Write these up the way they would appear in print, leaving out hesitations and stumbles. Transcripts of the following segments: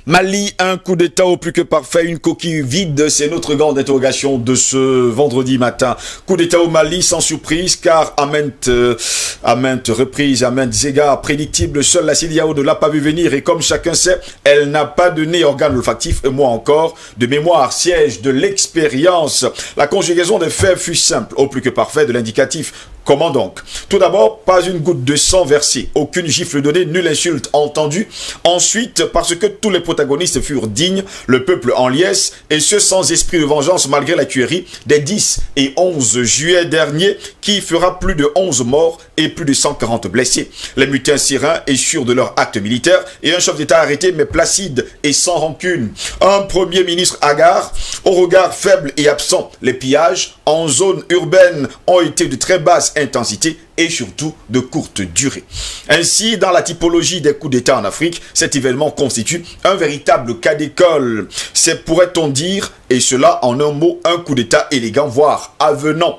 Mali, un coup d'État au plus que parfait, une coquille vide, c'est notre grande interrogation de ce vendredi matin. Coup d'État au Mali, sans surprise, car à maintes reprises, à maintes égards prédictibles, seule la CEDEAO ne l'a pas vu venir, et comme chacun sait, elle n'a pas donné organe olfactif, et moi encore, de mémoire, siège de l'expérience. La conjugaison des faits fut simple, au plus que parfait, de l'indicatif. Comment donc? Tout d'abord, pas une goutte de sang versée, aucune gifle donnée, nulle insulte entendue. Ensuite, parce que tous les protagonistes furent dignes, le peuple en liesse, et ce sans esprit de vengeance malgré la tuerie des 10 et 11 juillet dernier, qui fera plus de 11 morts et plus de 140 blessés. Les mutins sereins et sûrs de leur acte militaire, et un chef d'État arrêté mais placide et sans rancune. Un premier ministre hagard, au regard faible et absent. Les pillages en zone urbaine ont été de très basse intensité et surtout de courte durée. Ainsi, dans la typologie des coups d'État en Afrique, cet événement constitue un véritable cas d'école. C'est, pourrait-on dire, et cela en un mot, un coup d'État élégant, voire avenant.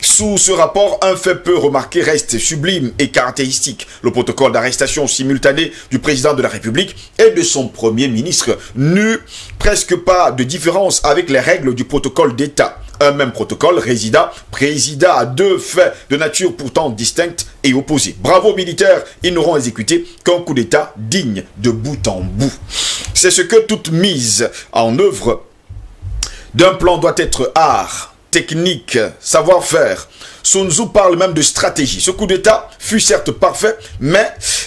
Sous ce rapport, un fait peu remarqué reste sublime et caractéristique. Le protocole d'arrestation simultanée du président de la République et de son premier ministre n'eut presque pas de différence avec les règles du protocole d'État. Un même protocole présida à deux faits de nature pourtant distincte et opposée. Bravo militaires, ils n'auront exécuté qu'un coup d'État digne de bout en bout. C'est ce que toute mise en œuvre d'un plan doit être art, technique, savoir-faire. Sun Tzu parle même de stratégie. Ce coup d'État fut certes parfait, mais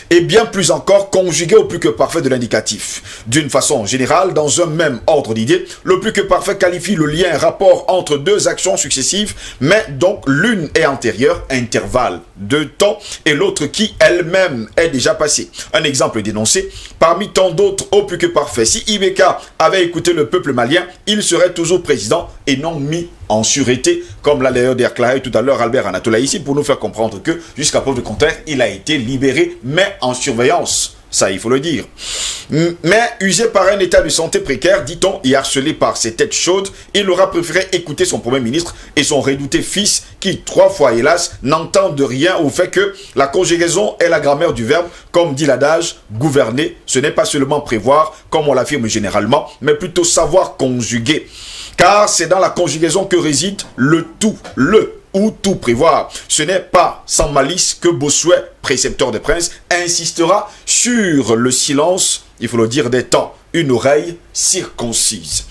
est bien plus encore conjugué au plus que parfait de l'indicatif. D'une façon générale, dans un même ordre d'idées, le plus que parfait qualifie le lien, rapport entre deux actions successives, mais donc l'une est antérieure, intervalle de temps, et l'autre qui elle-même est déjà passée. Un exemple dénoncé, parmi tant d'autres au plus que parfait. Si Ibeka avait écouté le peuple malien, il serait toujours président et non mis en sûreté, comme l'a d'ailleurs déclaré tout à l'heure Albert Anatola ici, pour nous faire comprendre que, jusqu'à preuve de contraire, il a été libéré, mais en surveillance. Ça, il faut le dire. Mais usé par un état de santé précaire, dit-on, et harcelé par ses têtes chaudes, il aura préféré écouter son premier ministre et son redouté fils, qui, 3 fois, hélas, n'entendent rien au fait que la conjugaison est la grammaire du verbe, comme dit l'adage, gouverner, ce n'est pas seulement prévoir, comme on l'affirme généralement, mais plutôt savoir conjuguer. Car c'est dans la conjugaison que réside le tout, ou tout prévoir. Ce n'est pas sans malice que Bossuet, précepteur des princes, insistera sur le silence, il faut le dire, des temps, une oreille circoncise.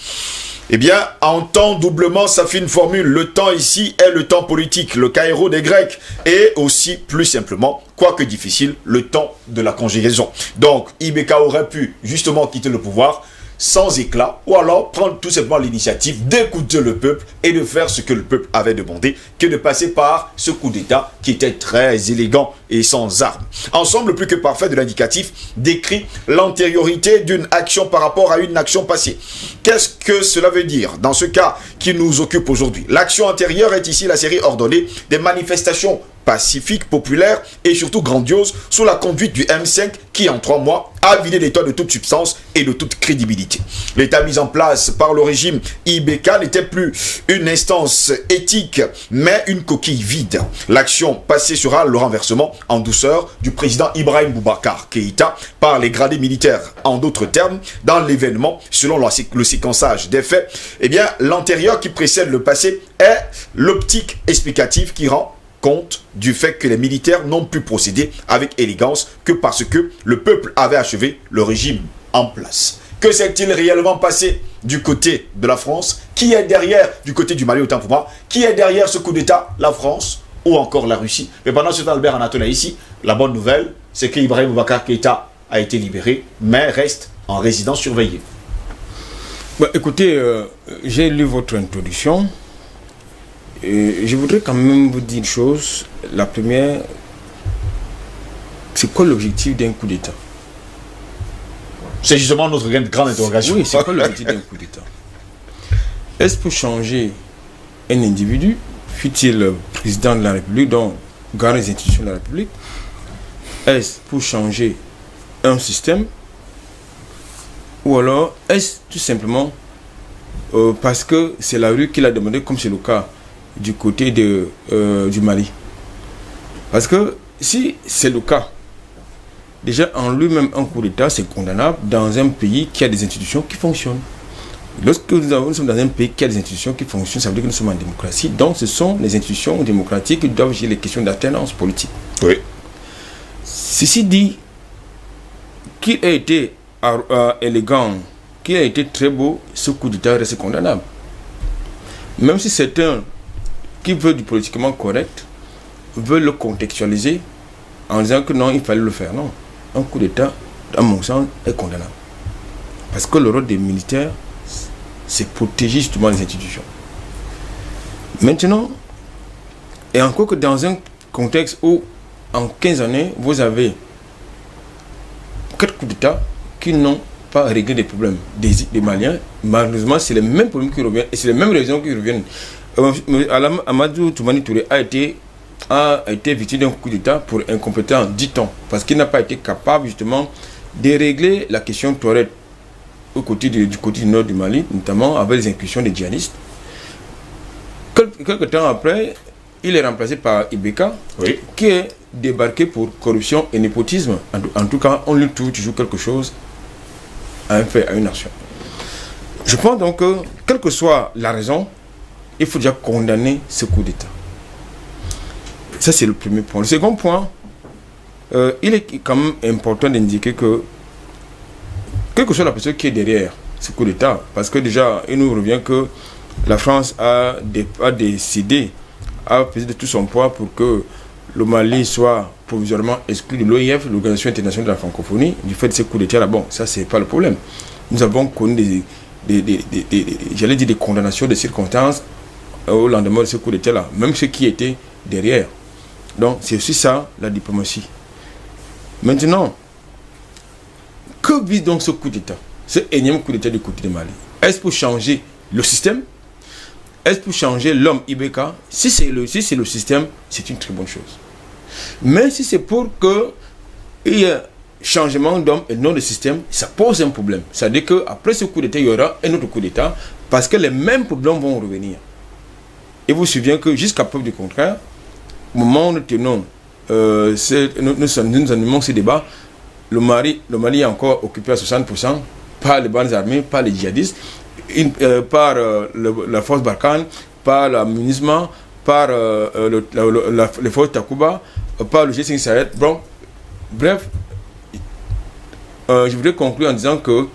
Eh bien, en temps doublement, ça fait une formule. Le temps ici est le temps politique, le Caïro des Grecs, et aussi, plus simplement, quoique difficile, le temps de la conjugaison. Donc, Ibeka aurait pu justement quitter le pouvoir sans éclat, ou alors prendre tout simplement l'initiative d'écouter le peuple et de faire ce que le peuple avait demandé, que de passer par ce coup d'État qui était très élégant et sans armes. Ensemble, plus que parfait de l'indicatif décrit l'antériorité d'une action par rapport à une action passée. Qu'est-ce que cela veut dire dans ce cas qui nous occupe aujourd'hui? L'action antérieure est ici la série ordonnée des manifestations pacifique, populaire et surtout grandiose sous la conduite du M5 qui en 3 mois a vidé l'État de toute substance et de toute crédibilité. L'État mis en place par le régime Ibeka n'était plus une instance éthique mais une coquille vide. L'action passée sera le renversement en douceur du président Ibrahim Boubacar Keïta par les gradés militaires. En d'autres termes, dans l'événement, selon le séquençage des faits, eh bien l'antérieur qui précède le passé est l'optique explicative qui rend compte du fait que les militaires n'ont pu procéder avec élégance que parce que le peuple avait achevé le régime en place. Que s'est-il réellement passé du côté de la France? Qui est derrière, du côté du Mali autant pour moi? Qui est derrière ce coup d'État? La France ou encore la Russie? Mais pendant ce temps, Albert Anatola ici, la bonne nouvelle, c'est qu'Ibrahim Boubacar Keïta a été libéré, mais reste en résidence surveillée. Bah, écoutez, j'ai lu votre introduction. Et je voudrais quand même vous dire une chose. La première, c'est quoi l'objectif d'un coup d'État? C'est justement notre grande interrogation. Oui, c'est quoi l'objectif d'un coup d'État? Est-ce pour changer un individu, fut-il président de la République, donc garant les institutions de la République? Est-ce pour changer un système? Ou alors, est-ce tout simplement parce que c'est la rue qui l'a demandé, comme c'est le cas du côté du Mali? Parce que si c'est le cas, déjà en lui-même, un coup d'État, c'est condamnable dans un pays qui a des institutions qui fonctionnent. Lorsque nous sommes dans un pays qui a des institutions qui fonctionnent, ça veut dire que nous sommes en démocratie. Donc ce sont les institutions démocratiques qui doivent gérer les questions d'alternance politique. Oui. Ceci dit, qu'il a été élégant, qu'il a été très beau, ce coup d'État reste condamnable. Même si certains qui veulent du politiquement correct veulent le contextualiser en disant que non, il fallait le faire. Non. Un coup d'État, à mon sens, est condamnable. Parce que le rôle des militaires, c'est protéger justement les institutions. Maintenant, et encore que dans un contexte où, en 15 années, vous avez 4 coups d'État qui n'ont pas réglé des problèmes des Maliens, malheureusement, c'est les mêmes problèmes qui reviennent, et c'est les mêmes raisons qui reviennent. Amadou Toumani Touré a été victime d'un coup d'État pour incompétent, dit-on, parce qu'il n'a pas été capable justement de régler la question Touareg du côté du nord du Mali, notamment avec les incursions des djihadistes. Quelque temps après, il est remplacé par Ibeka, oui, qui est débarqué pour corruption et népotisme. En tout cas, on lui trouve toujours quelque chose à un fait, à une action. Je pense donc que, quelle que soit la raison, il faut déjà condamner ce coup d'État. Ça, c'est le premier point. Le second point, il est quand même important d'indiquer que, quelle que soit la personne qui est derrière ce coup d'État, parce que déjà, il nous revient que la France a décidé, a pesé de tout son poids pour que le Mali soit provisoirement exclu de l'OIF, l'Organisation internationale de la francophonie, du fait de ces coups d'État. Bon, ça, c'est pas le problème. Nous avons connu j'allais dire des condamnations de circonstances au lendemain de ce coup d'État-là, même ceux qui étaient derrière. Donc, c'est aussi ça, la diplomatie. Maintenant, que vise donc ce coup d'État, ce énième coup d'État du côté du Mali? Est-ce pour changer le système? Est-ce pour changer l'homme Ibeka? Si c'est le système, c'est une très bonne chose. Mais si c'est pour qu'il y ait changement d'homme et non de système, ça pose un problème. C'est-à-dire qu'après ce coup d'État, il y aura un autre coup d'État, parce que les mêmes problèmes vont revenir. Et vous vous souvenez que jusqu'à preuve du contraire, au moment où nous tenons, nous animons ce débat, le Mali est encore occupé à 60% par les bandes armées, par les djihadistes, par la force Barkhane, par le MINUSMA, par les forces Takuba, par le G5 Sahel. Bon, bref, je voudrais conclure en disant que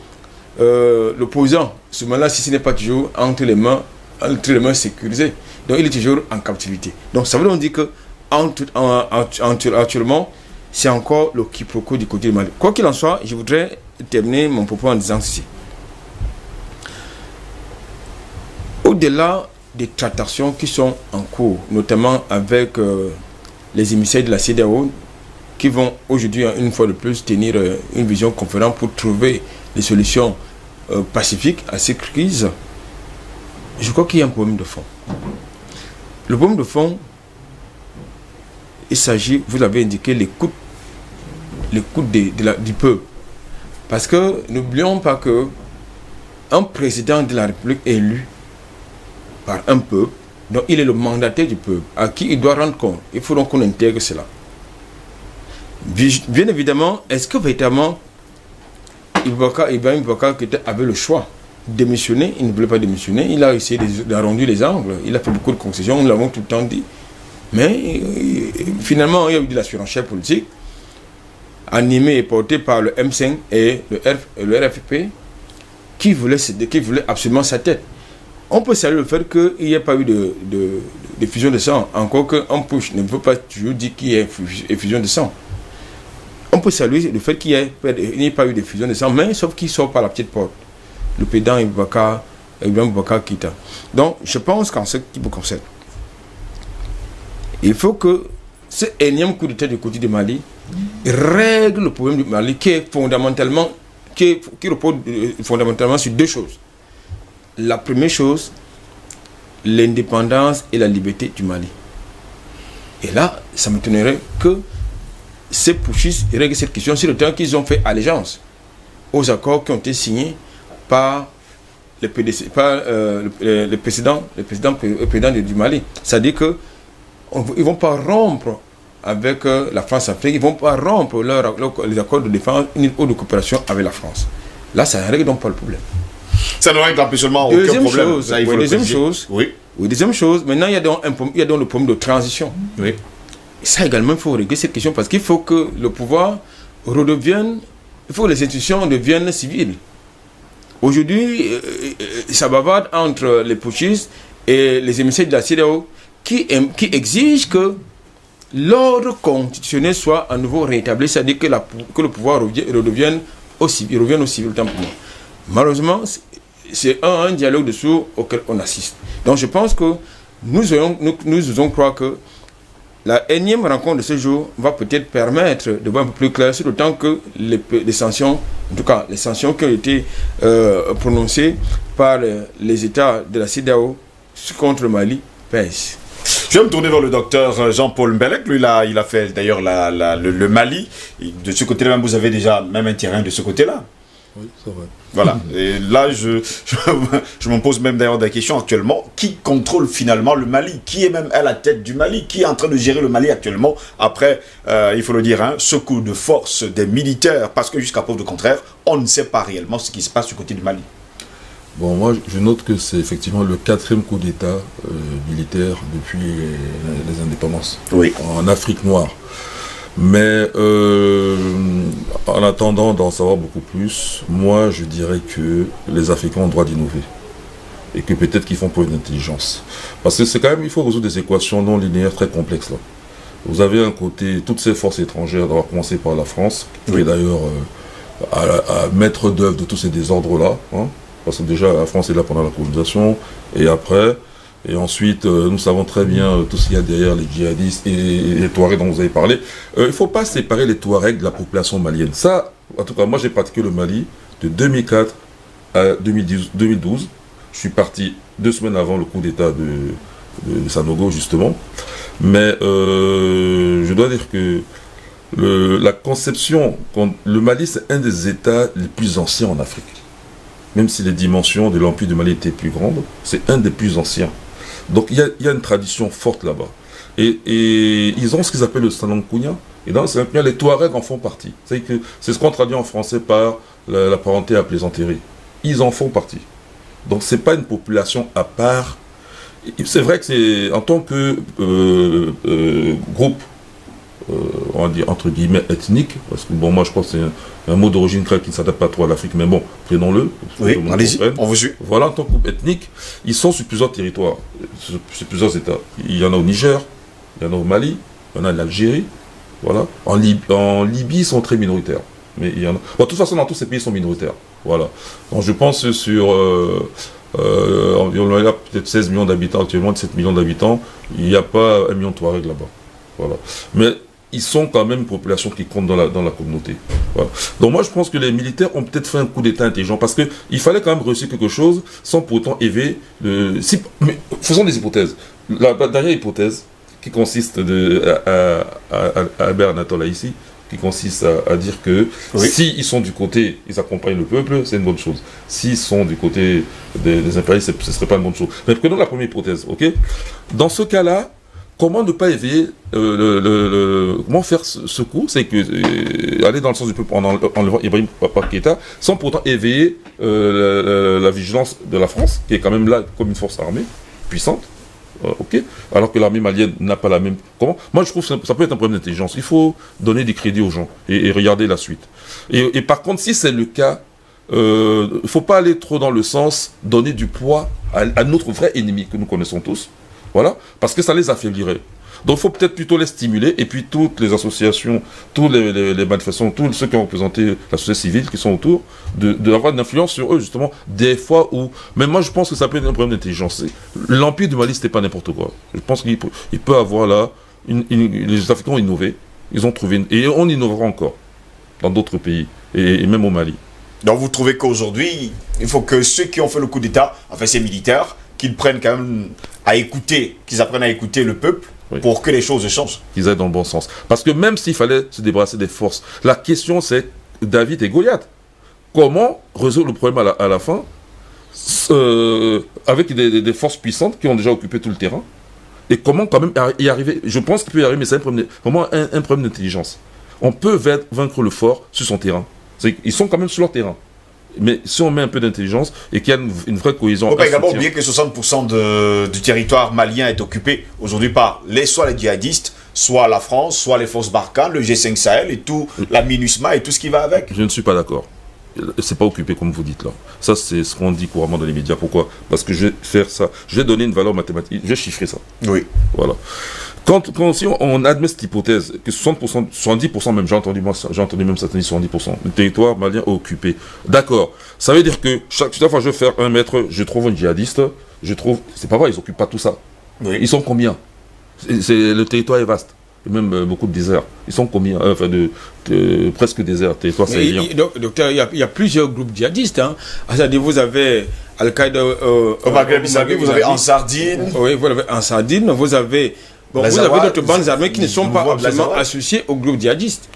l'opposant, ce moment-là, si ce n'est pas toujours entre les mains sécurisées, donc il est toujours en captivité. Donc ça veut donc dire que actuellement, c'est encore le quiproquo du côté du Mali. Quoi qu'il en soit, je voudrais terminer mon propos en disant ceci. Au-delà des tractations qui sont en cours, notamment avec les émissaires de la CEDEAO, qui vont aujourd'hui, une fois de plus, tenir une vision conférente pour trouver des solutions pacifiques à ces crises, je crois qu'il y a un problème de fond. Le problème de fond, il s'agit, vous l'avez indiqué, l'écoute du peuple. Parce que n'oublions pas que un président de la République est élu par un peuple, donc il est le mandataire du peuple, à qui il doit rendre compte. Il faut donc qu'on intègre cela. Bien évidemment, est-ce que véritablement Ibrahim Boubacar avait le choix de démissionner? Il ne voulait pas démissionner, il a essayé d'arrondir les angles, il a fait beaucoup de concessions, nous l'avons tout le temps dit. Mais finalement, il y a eu de la surenchère politique, animée et portée par le M5 et le RFP, qui voulait absolument sa tête. On peut saluer le fait qu'il n'y ait pas eu de fusion de sang, encore qu'un push ne veut pas toujours dire qu'il y ait fusion de sang. On peut saluer le fait qu'il n'y ait pas eu de fusion de sang, mais sauf qu'il sort par la petite porte. Le président Ibrahim Boubacar Keïta. Donc, je pense qu'en ce qui me concerne, il faut que ce énième coup d'État du côté du Mali règle le problème du Mali qui repose fondamentalement sur deux choses. La première chose, l'indépendance et la liberté du Mali. Et là, ça m'étonnerait que ces pushistes règlent cette question sur le temps qu'ils ont fait allégeance aux accords qui ont été signés par le président du Mali. C'est-à-dire qu'ils ne vont pas rompre avec la France-Afrique, ils ne vont pas rompre les accords de défense ou de coopération avec la France. Là, ça ne règle donc pas le problème. Ça ne règle absolument aucun problème. Deuxième chose, maintenant il y a donc le problème de transition. Oui. Et ça également, il faut régler cette question parce qu'il faut que le pouvoir redevienne, il faut que les institutions deviennent civiles. Aujourd'hui, ça bavarde entre les putschistes et les émissaires de la CEDEAO qui exigent que l'ordre constitutionnel soit à nouveau rétabli, c'est-à-dire que le pouvoir redevienne au civil, autant pour moi. Malheureusement, c'est un dialogue de sourds auquel on assiste. Donc je pense que nous osons croire que la énième rencontre de ce jour va peut-être permettre de voir un peu plus clair, sur le temps que les sanctions, en tout cas les sanctions qui ont été prononcées par les États de la CEDEAO contre le Mali pèsent. Je vais me tourner vers le docteur Jean-Paul Mbelek. Lui, là, il a fait d'ailleurs le Mali. De ce côté-là, même, vous avez déjà même un terrain de ce côté-là. Oui, c'est vrai. Voilà. Et là, je me pose même d'ailleurs des questions actuellement. Qui contrôle finalement le Mali? Qui est même à la tête du Mali? Qui est en train de gérer le Mali actuellement? Après, il faut le dire, hein, ce coup de force des militaires. Parce que jusqu'à preuve de contraire, on ne sait pas réellement ce qui se passe du côté du Mali. Bon, moi, je note que c'est effectivement le 4e coup d'État militaire depuis les indépendances. Oui. En Afrique noire. Mais en attendant d'en savoir beaucoup plus, moi je dirais que les Africains ont le droit d'innover. Et que peut-être qu'ils font preuve d'intelligence. Parce que c'est quand même, il faut résoudre des équations non linéaires très complexes là. Vous avez un côté, toutes ces forces étrangères, d'avoir commencé par la France, qui est d'ailleurs à maître d'œuvre de tous ces désordres-là. Hein, parce que déjà la France est là pendant la colonisation, et après... Et ensuite, nous savons très bien tout ce qu'il y a derrière les djihadistes et les Touaregs dont vous avez parlé. Il ne faut pas séparer les Touaregs de la population malienne. Ça, en tout cas, moi j'ai pratiqué le Mali de 2004 à 2012. Je suis parti 2 semaines avant le coup d'État de Sanogo, justement. Mais je dois dire que la conception, le Mali c'est un des États les plus anciens en Afrique. Même si les dimensions de l'Empire du Mali étaient plus grandes, c'est un des plus anciens. Donc il y a une tradition forte là-bas. Et ils ont ce qu'ils appellent le Salankunya. Et dans le Salankunya, les Touaregs en font partie. C'est ce qu'on traduit en français par la parenté à plaisanterie. Ils en font partie. Donc c'est pas une population à part. C'est vrai que c'est en tant que groupe, on va dire entre guillemets ethnique, parce que bon, moi je crois que c'est un mot d'origine qui ne s'adapte pas trop à l'Afrique, mais bon, prenons-le. Oui, allez-y, on vous suit. Voilà, en tant que groupe ethnique, ils sont sur plusieurs territoires, sur plusieurs États. Il y en a au Niger, il y en a au Mali, il y en a en Algérie, voilà. En Libye, ils sont très minoritaires. Mais il y en a... Bon, de toute façon, dans tous ces pays, ils sont minoritaires. Voilà. Donc je pense sur environ peut-être 16 millions d'habitants, actuellement 17 millions d'habitants, il n'y a pas 1 million de Touaregs là-bas. Voilà. Mais ils sont quand même une population qui compte dans la communauté. Voilà. Donc moi je pense que les militaires ont peut-être fait un coup d'état intelligent parce qu'il fallait quand même réussir quelque chose sans pour autant élever mais faisons des hypothèses. La dernière hypothèse qui consiste à Albert Anatole ici, qui consiste à dire que s'ils sont du côté, ils accompagnent le peuple, c'est une bonne chose. S'ils sont du côté des impérialistes, ce ne serait pas une bonne chose. Mais prenons la première hypothèse, ok? Dans ce cas-là, comment ne pas éveiller, comment faire ce coup, c'est que aller dans le sens du peuple en enlevant Ibrahim Keïta, sans pourtant éveiller la vigilance de la France, qui est quand même là comme une force armée puissante, ok, alors que l'armée malienne n'a pas la même. Comment? Moi je trouve que ça peut être un problème d'intelligence. Il faut donner du crédit aux gens et regarder la suite. Et par contre, si c'est le cas, il ne faut pas aller trop dans le sens donner du poids à notre vrai ennemi que nous connaissons tous. Voilà, parce que ça les affaiblirait. Donc il faut peut-être plutôt les stimuler, et puis toutes les associations, tous les manifestants, tous ceux qui ont représenté la société civile qui sont autour, d'avoir une influence sur eux, justement, des fois où... Mais moi je pense que ça peut être un problème d'intelligence. L'Empire du Mali, c'était pas n'importe quoi. Je pense qu'il peut avoir là... les Africains ont innové, ils ont trouvé... Et on innovera encore dans d'autres pays, et même au Mali. Donc vous trouvez qu'aujourd'hui, il faut que ceux qui ont fait le coup d'État, enfin ces militaires, qu'ils prennent quand même à écouter, qu'ils apprennent à écouter le peuple pour que les choses changent. Qu'ils aillent dans le bon sens. Parce que même s'il fallait se débarrasser des forces, la question c'est David et Goliath. Comment résoudre le problème à la fin avec des forces puissantes qui ont déjà occupé tout le terrain Et comment quand même y arriver? Je pense qu'il peut y arriver, mais c'est vraiment un problème d'intelligence. On peut vaincre le fort sur son terrain. Ils sont quand même sur leur terrain. Mais si on met un peu d'intelligence et qu'il y a une vraie cohésion... Il ne faut pas également oublier que 60% du territoire malien est occupé aujourd'hui par soit les djihadistes, soit la France, soit les forces Barkhane, le G5 Sahel et tout, la MINUSMA et tout ce qui va avec. Je ne suis pas d'accord. C'est pas occupé comme vous dites là. Ça, c'est ce qu'on dit couramment dans les médias. Pourquoi? Parce que je vais faire ça. Je vais donner une valeur mathématique. Je vais chiffrer ça. Oui. Voilà. Si on admet cette hypothèse, que 60%, 70% même, j'ai entendu même certains dire 70%, le territoire malien est occupé. D'accord. Ça veut dire que chaque fois que je vais faire 1 mètre, je trouve un djihadiste, c'est pas vrai, ils occupent pas tout ça. Oui. Ils sont combien? Le territoire est vaste. Et même beaucoup de déserts. Ils sont combien? Enfin, presque déserts, territoire sahélien. Docteur, il y a plusieurs groupes djihadistes. Hein. C'est-à-dire, vous avez Al-Qaïda au Maghreb islamique, vous avez Ansardine. Oui, vous avez Ansardine, vous avez... Bon, vous avez d'autres bandes armées qui ne sont pas absolument associées au groupe djihadiste.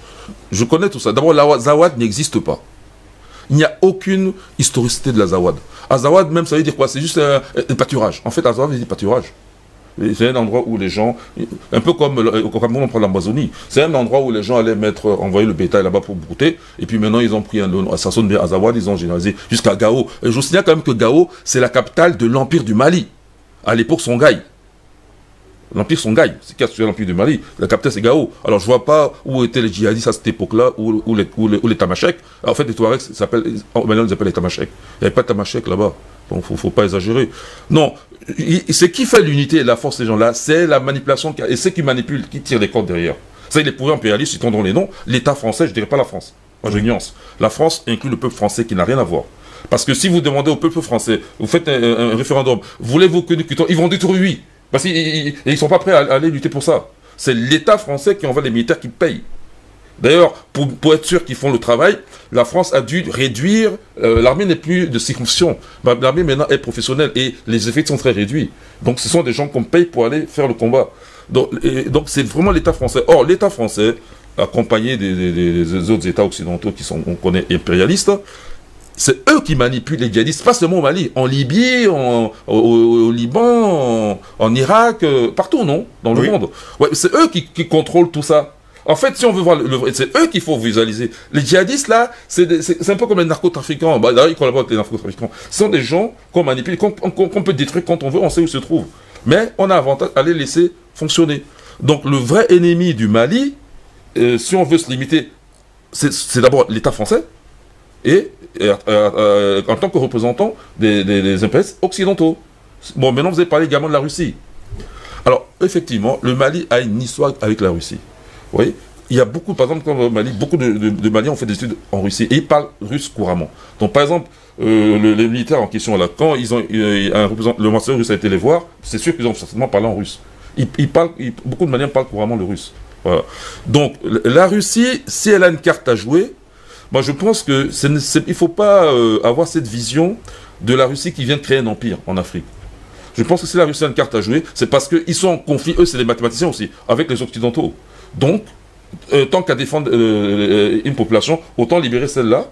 Je connais tout ça. D'abord, la Zawad n'existe pas. Il n'y a aucune historicité de la Zawad. À Zawad, même, ça veut dire quoi? C'est juste un pâturage. En fait, à Zawad, c'est pâturage. C'est un endroit où les gens, un peu comme on prend l'Amazonie, c'est un endroit où les gens allaient envoyer le bétail là-bas pour brouter, et puis maintenant ils ont pris ça sonne bien à Zawad, ils ont généralisé jusqu'à Gao. Et je vous signale quand même que Gao, c'est la capitale de l'Empire du Mali. À l'époque, Songhai. L'Empire Songhai, c'est qui a tué l'Empire du Mali. La capitale, c'est Gao. Alors, je ne vois pas où étaient les djihadistes à cette époque-là, où les Tamashek. En fait, les Touaregs, maintenant, ils appellent les Tamashek. Il n'y avait pas de Tamashek là-bas. Donc, il ne faut pas exagérer. Non, ce qui fait l'unité et la force de ces gens-là, c'est la manipulation, et ceux qui manipulent, qui tirent les cordes derrière. Ça, les pourris impérialistes, ils dans les noms. L'État français, je ne dirais pas la France. Moi, je nuance. La France inclut le peuple français qui n'a rien à voir. Parce que si vous demandez au peuple français, vous faites un référendum, voulez-vous que nous quittions, ils vont dire oui. Parce qu'ils ne sont pas prêts à aller lutter pour ça. C'est l'État français qui envoie les militaires qui payent. D'ailleurs, pour être sûr qu'ils font le travail, la France a dû réduire... l'armée n'est plus de circonscription. L'armée maintenant est professionnelle et les effectifs sont très réduits. Donc ce sont des gens qu'on paye pour aller faire le combat. Donc c'est vraiment l'État français. Or, l'État français, accompagné des autres États occidentaux qui sont, on connaît, impérialistes, c'est eux qui manipulent les djihadistes, pas seulement au Mali, en Libye, au Liban, en Irak, partout, non? Dans le monde. Ouais, c'est eux qui contrôlent tout ça. En fait, si on veut voir c'est eux qu'il faut visualiser. Les djihadistes, là, c'est un peu comme les narcotrafiquants. D'ailleurs, ils collaborent avec les narcotrafiquants. Ce sont des gens qu'on manipule, qu'on peut détruire quand on veut, on sait où ils se trouvent. Mais on a avantage à les laisser fonctionner. Donc, le vrai ennemi du Mali, si on veut se limiter, c'est d'abord l'État français, et en tant que représentant des impérialistes occidentaux. Bon, maintenant vous avez parlé également de la Russie. Alors, effectivement, le Mali a une histoire avec la Russie. Vous voyez, il y a beaucoup, par exemple, comme au Mali, beaucoup de Maliens ont fait des études en Russie, et ils parlent russe couramment. Donc, par exemple, les militaires en question, là, quand le ambassadeur russe a été les voir, c'est sûr qu'ils ont certainement parlé en russe. Beaucoup de Maliens parlent couramment le russe. Voilà. Donc, la Russie, si elle a une carte à jouer, moi, je pense que il ne faut pas avoir cette vision de la Russie qui vient de créer un empire en Afrique. Je pense que si la Russie a une carte à jouer, c'est parce qu'ils sont en conflit, eux, c'est les mathématiciens aussi, avec les Occidentaux. Donc, tant qu'à défendre une population, autant libérer celle-là.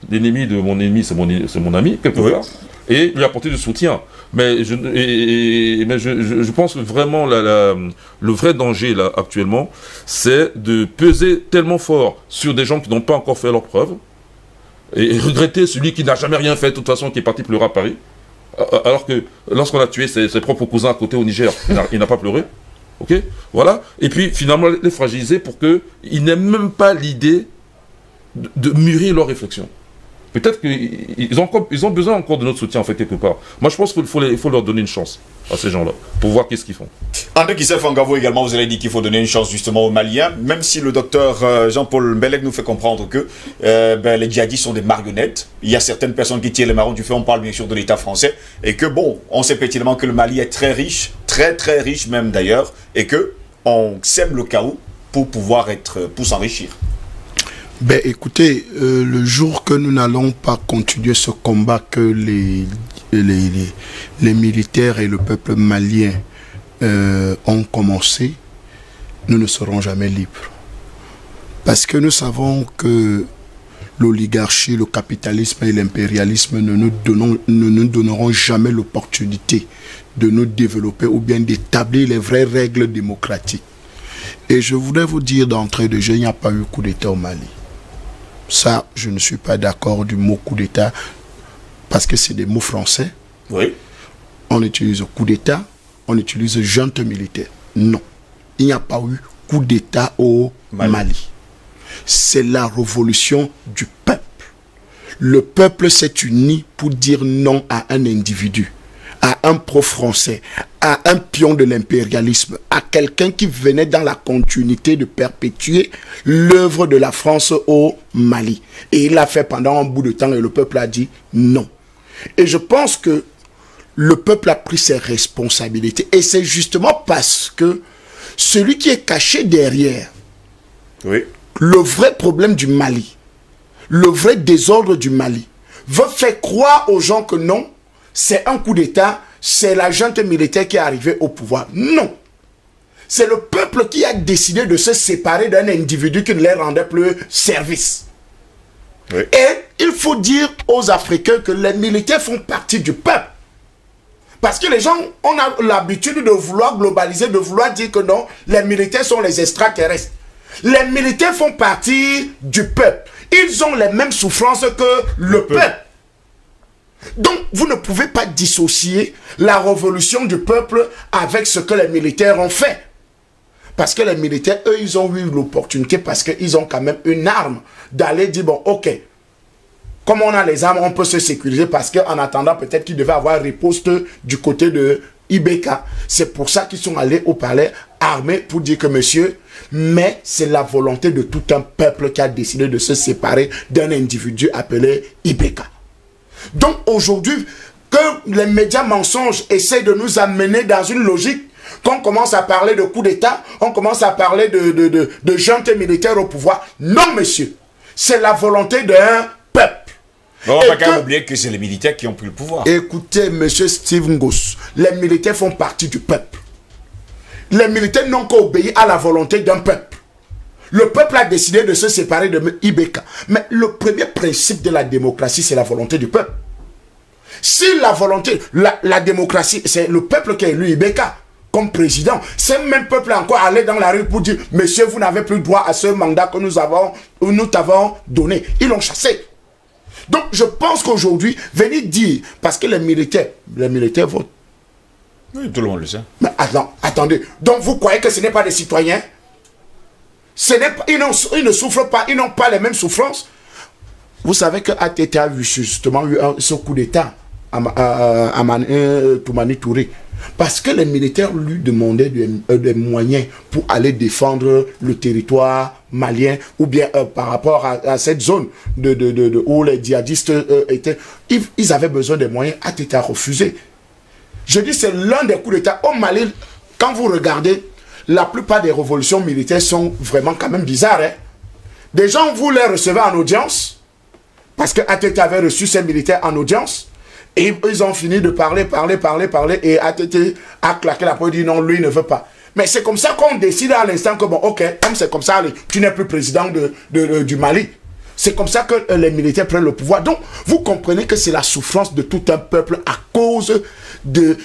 L'ennemi de mon ennemi, c'est mon ami, quelque part, et lui apporter du soutien. Mais je pense que vraiment, le vrai danger, là, actuellement, c'est de peser tellement fort sur des gens qui n'ont pas encore fait leurs preuves, et regretter celui qui n'a jamais rien fait, de toute façon, qui est parti pleurer à Paris, alors que lorsqu'on a tué ses propres cousins à côté au Niger, il n'a pas pleuré. Ok, voilà. Et puis, finalement, les fragiliser pour qu'ils n'aient même pas l'idée de mûrir leurs réflexions. Peut-être qu'ils ont besoin encore de notre soutien, en fait, quelque part. Moi, je pense qu'il faut leur donner une chance à ces gens-là, pour voir qu'est-ce qu'ils font. André Kissef Fangavo également, vous avez dit qu'il faut donner une chance justement aux Maliens, même si le docteur Jean-Paul Mbelek nous fait comprendre que les djihadistes sont des marionnettes. Il y a certaines personnes qui tirent les marrons du feu, on parle bien sûr de l'État français, et que bon, on sait pertinemment que le Mali est très riche, très très riche même d'ailleurs, et que on sème le chaos pour pouvoir pour s'enrichir. Ben écoutez, le jour que nous n'allons pas continuer ce combat que les militaires et le peuple malien ont commencé, nous ne serons jamais libres. Parce que nous savons que l'oligarchie, le capitalisme et l'impérialisme ne nous donneront jamais l'opportunité de nous développer ou bien d'établir les vraies règles démocratiques. Et je voudrais vous dire d'entrée de jeu, il n'y a pas eu coup d'État au Mali. Ça, je ne suis pas d'accord du mot coup d'État parce que c'est des mots français. Oui. On utilise coup d'État, on utilise junte militaire. Non, il n'y a pas eu coup d'État au Mali. C'est la révolution du peuple. Le peuple s'est uni pour dire non à un individu, à un pro-français, à un pion de l'impérialisme, à quelqu'un qui venait dans la continuité de perpétuer l'œuvre de la France au Mali. Et il l'a fait pendant un bout de temps et le peuple a dit non. Et je pense que le peuple a pris ses responsabilités. Et c'est justement parce que celui qui est caché derrière le vrai problème du Mali, le vrai désordre du Mali, veut faire croire aux gens que non, c'est un coup d'État, c'est la junte militaire qui est arrivée au pouvoir. Non. C'est le peuple qui a décidé de se séparer d'un individu qui ne leur rendait plus service. Oui. Et il faut dire aux Africains que les militaires font partie du peuple. Parce que les gens ont l'habitude de vouloir globaliser, de vouloir dire que non, les militaires sont les extraterrestres. Les militaires font partie du peuple. Ils ont les mêmes souffrances que le peuple. Donc, vous ne pouvez pas dissocier la révolution du peuple avec ce que les militaires ont fait. Parce que les militaires, eux, ils ont eu l'opportunité, parce qu'ils ont quand même une arme, d'aller dire, bon, ok, comme on a les armes, on peut se sécuriser, parce qu'en attendant, peut-être qu'ils devaient avoir riposte du côté de Ibeka. C'est pour ça qu'ils sont allés au palais armés pour dire que, monsieur, mais c'est la volonté de tout un peuple qui a décidé de se séparer d'un individu appelé Ibeka. Donc aujourd'hui, que les médias mensonges essaient de nous amener dans une logique, qu'on commence à parler de coup d'État, on commence à parler de junte militaire au pouvoir. Non, monsieur, c'est la volonté d'un peuple. On ne va pas oublier que c'est les militaires qui ont pris le pouvoir. Écoutez, monsieur Steve Ngos, les militaires font partie du peuple. Les militaires n'ont qu'à obéir à la volonté d'un peuple. Le peuple a décidé de se séparer de Ibeka. Mais le premier principe de la démocratie, c'est la volonté du peuple. Si la volonté, la démocratie, c'est le peuple qui a élu Ibeka comme président. Ce même peuple est encore allé dans la rue pour dire, monsieur, vous n'avez plus droit à ce mandat que nous t'avons donné. Ils l'ont chassé. Donc, je pense qu'aujourd'hui, venez dire, parce que les militaires votent. Oui, tout le monde le sait. Mais attendez. Donc, vous croyez que ce n'est pas des citoyens? Ils ne souffrent pas, ils n'ont pas les mêmes souffrances. Vous savez que ATT a justement eu ce coup d'État à Toumani Touré. Parce que les militaires lui demandaient des moyens pour aller défendre le territoire malien ou bien par rapport à cette zone où les djihadistes étaient. Ils avaient besoin des moyens, ATT a refusé. Je dis c'est l'un des coups d'État. Au Mali, quand vous regardez, la plupart des révolutions militaires sont vraiment quand même bizarres. Hein? Des gens, vous les recevez en audience, parce que ATT avait reçu ces militaires en audience, et ils ont fini de parler, et ATT a claqué la porte et dit non, lui, il ne veut pas. Mais c'est comme ça qu'on décide à l'instant que, bon, ok, comme c'est comme ça, tu n'es plus président du Mali. C'est comme ça que les militaires prennent le pouvoir. Donc, vous comprenez que c'est la souffrance de tout un peuple à cause de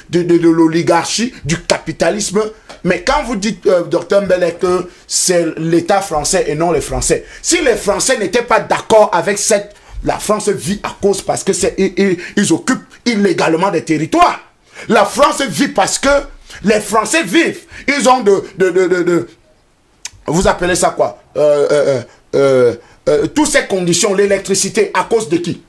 l'oligarchie, du capitalisme. Mais quand vous dites, Dr Mbele, que c'est l'État français et non les Français, si les Français n'étaient pas d'accord avec cette... La France vit à cause parce que ils occupent illégalement des territoires. La France vit parce que les Français vivent. Ils ont vous appelez ça quoi? Toutes ces conditions, l'électricité, à cause de qui?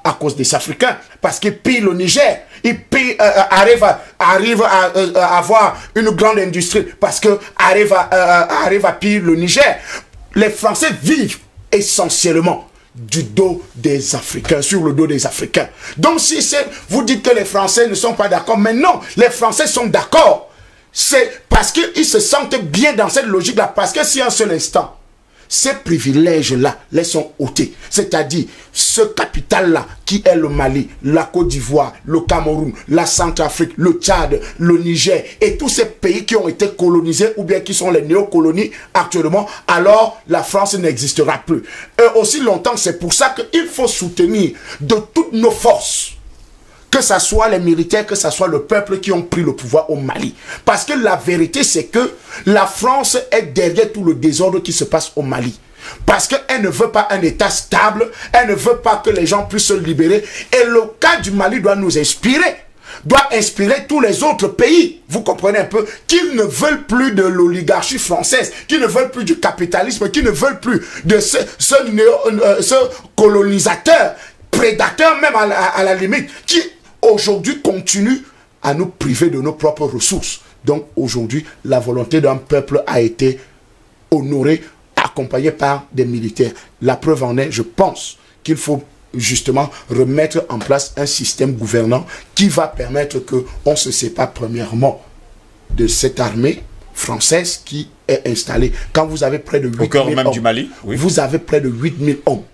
À cause des Africains. Parce qu'ils pillent le Niger. Ils pillent, arrivent à avoir une grande industrie. Parce qu'ils arrivent à piller le Niger. Les Français vivent essentiellement du dos des Africains, sur le dos des Africains. Donc si vous dites que les Français ne sont pas d'accord, mais non, les Français sont d'accord. C'est parce qu'ils se sentent bien dans cette logique-là. Parce que si un seul instant, ces privilèges-là les sont ôtés. C'est-à-dire, ce capital-là, qui est le Mali, la Côte d'Ivoire, le Cameroun, la Centrafrique, le Tchad, le Niger, et tous ces pays qui ont été colonisés, ou bien qui sont les néocolonies actuellement, alors la France n'existera plus. Et aussi longtemps, c'est pour ça qu'il faut soutenir de toutes nos forces, que ce soit les militaires, que ce soit le peuple qui ont pris le pouvoir au Mali. Parce que la vérité, c'est que la France est derrière tout le désordre qui se passe au Mali. Parce qu'elle ne veut pas un État stable, elle ne veut pas que les gens puissent se libérer. Et le cas du Mali doit nous inspirer, doit inspirer tous les autres pays. Vous comprenez un peu, qu'ils ne veulent plus de l'oligarchie française, qu'ils ne veulent plus du capitalisme, qu'ils ne veulent plus de ce colonisateur, prédateur même à la limite, qui aujourd'hui continue à nous priver de nos propres ressources. Donc aujourd'hui, la volonté d'un peuple a été honorée, accompagnée par des militaires. La preuve en est, je pense qu'il faut justement remettre en place un système gouvernant qui va permettre qu'on se sépare premièrement de cette armée française qui est installée. Quand vous avez près de 8 000 au cœur même hommes, du Mali, oui. Vous avez près de 8 000 hommes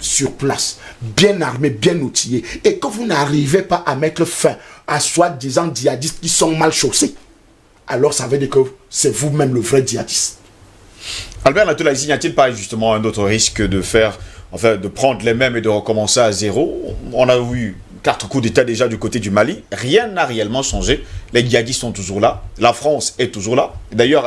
sur place, bien armés, bien outillés, et que vous n'arrivez pas à mettre fin à soi-disant djihadistes qui sont mal chaussés, alors ça veut dire que c'est vous-même le vrai djihadiste. Albert Natolaïsi, n'y a-t-il pas justement un autre risque de faire, enfin, de prendre les mêmes et de recommencer à zéro? On a eu 4 coups d'État déjà du côté du Mali. Rien n'a réellement changé. Les djihadistes sont toujours là. La France est toujours là. D'ailleurs,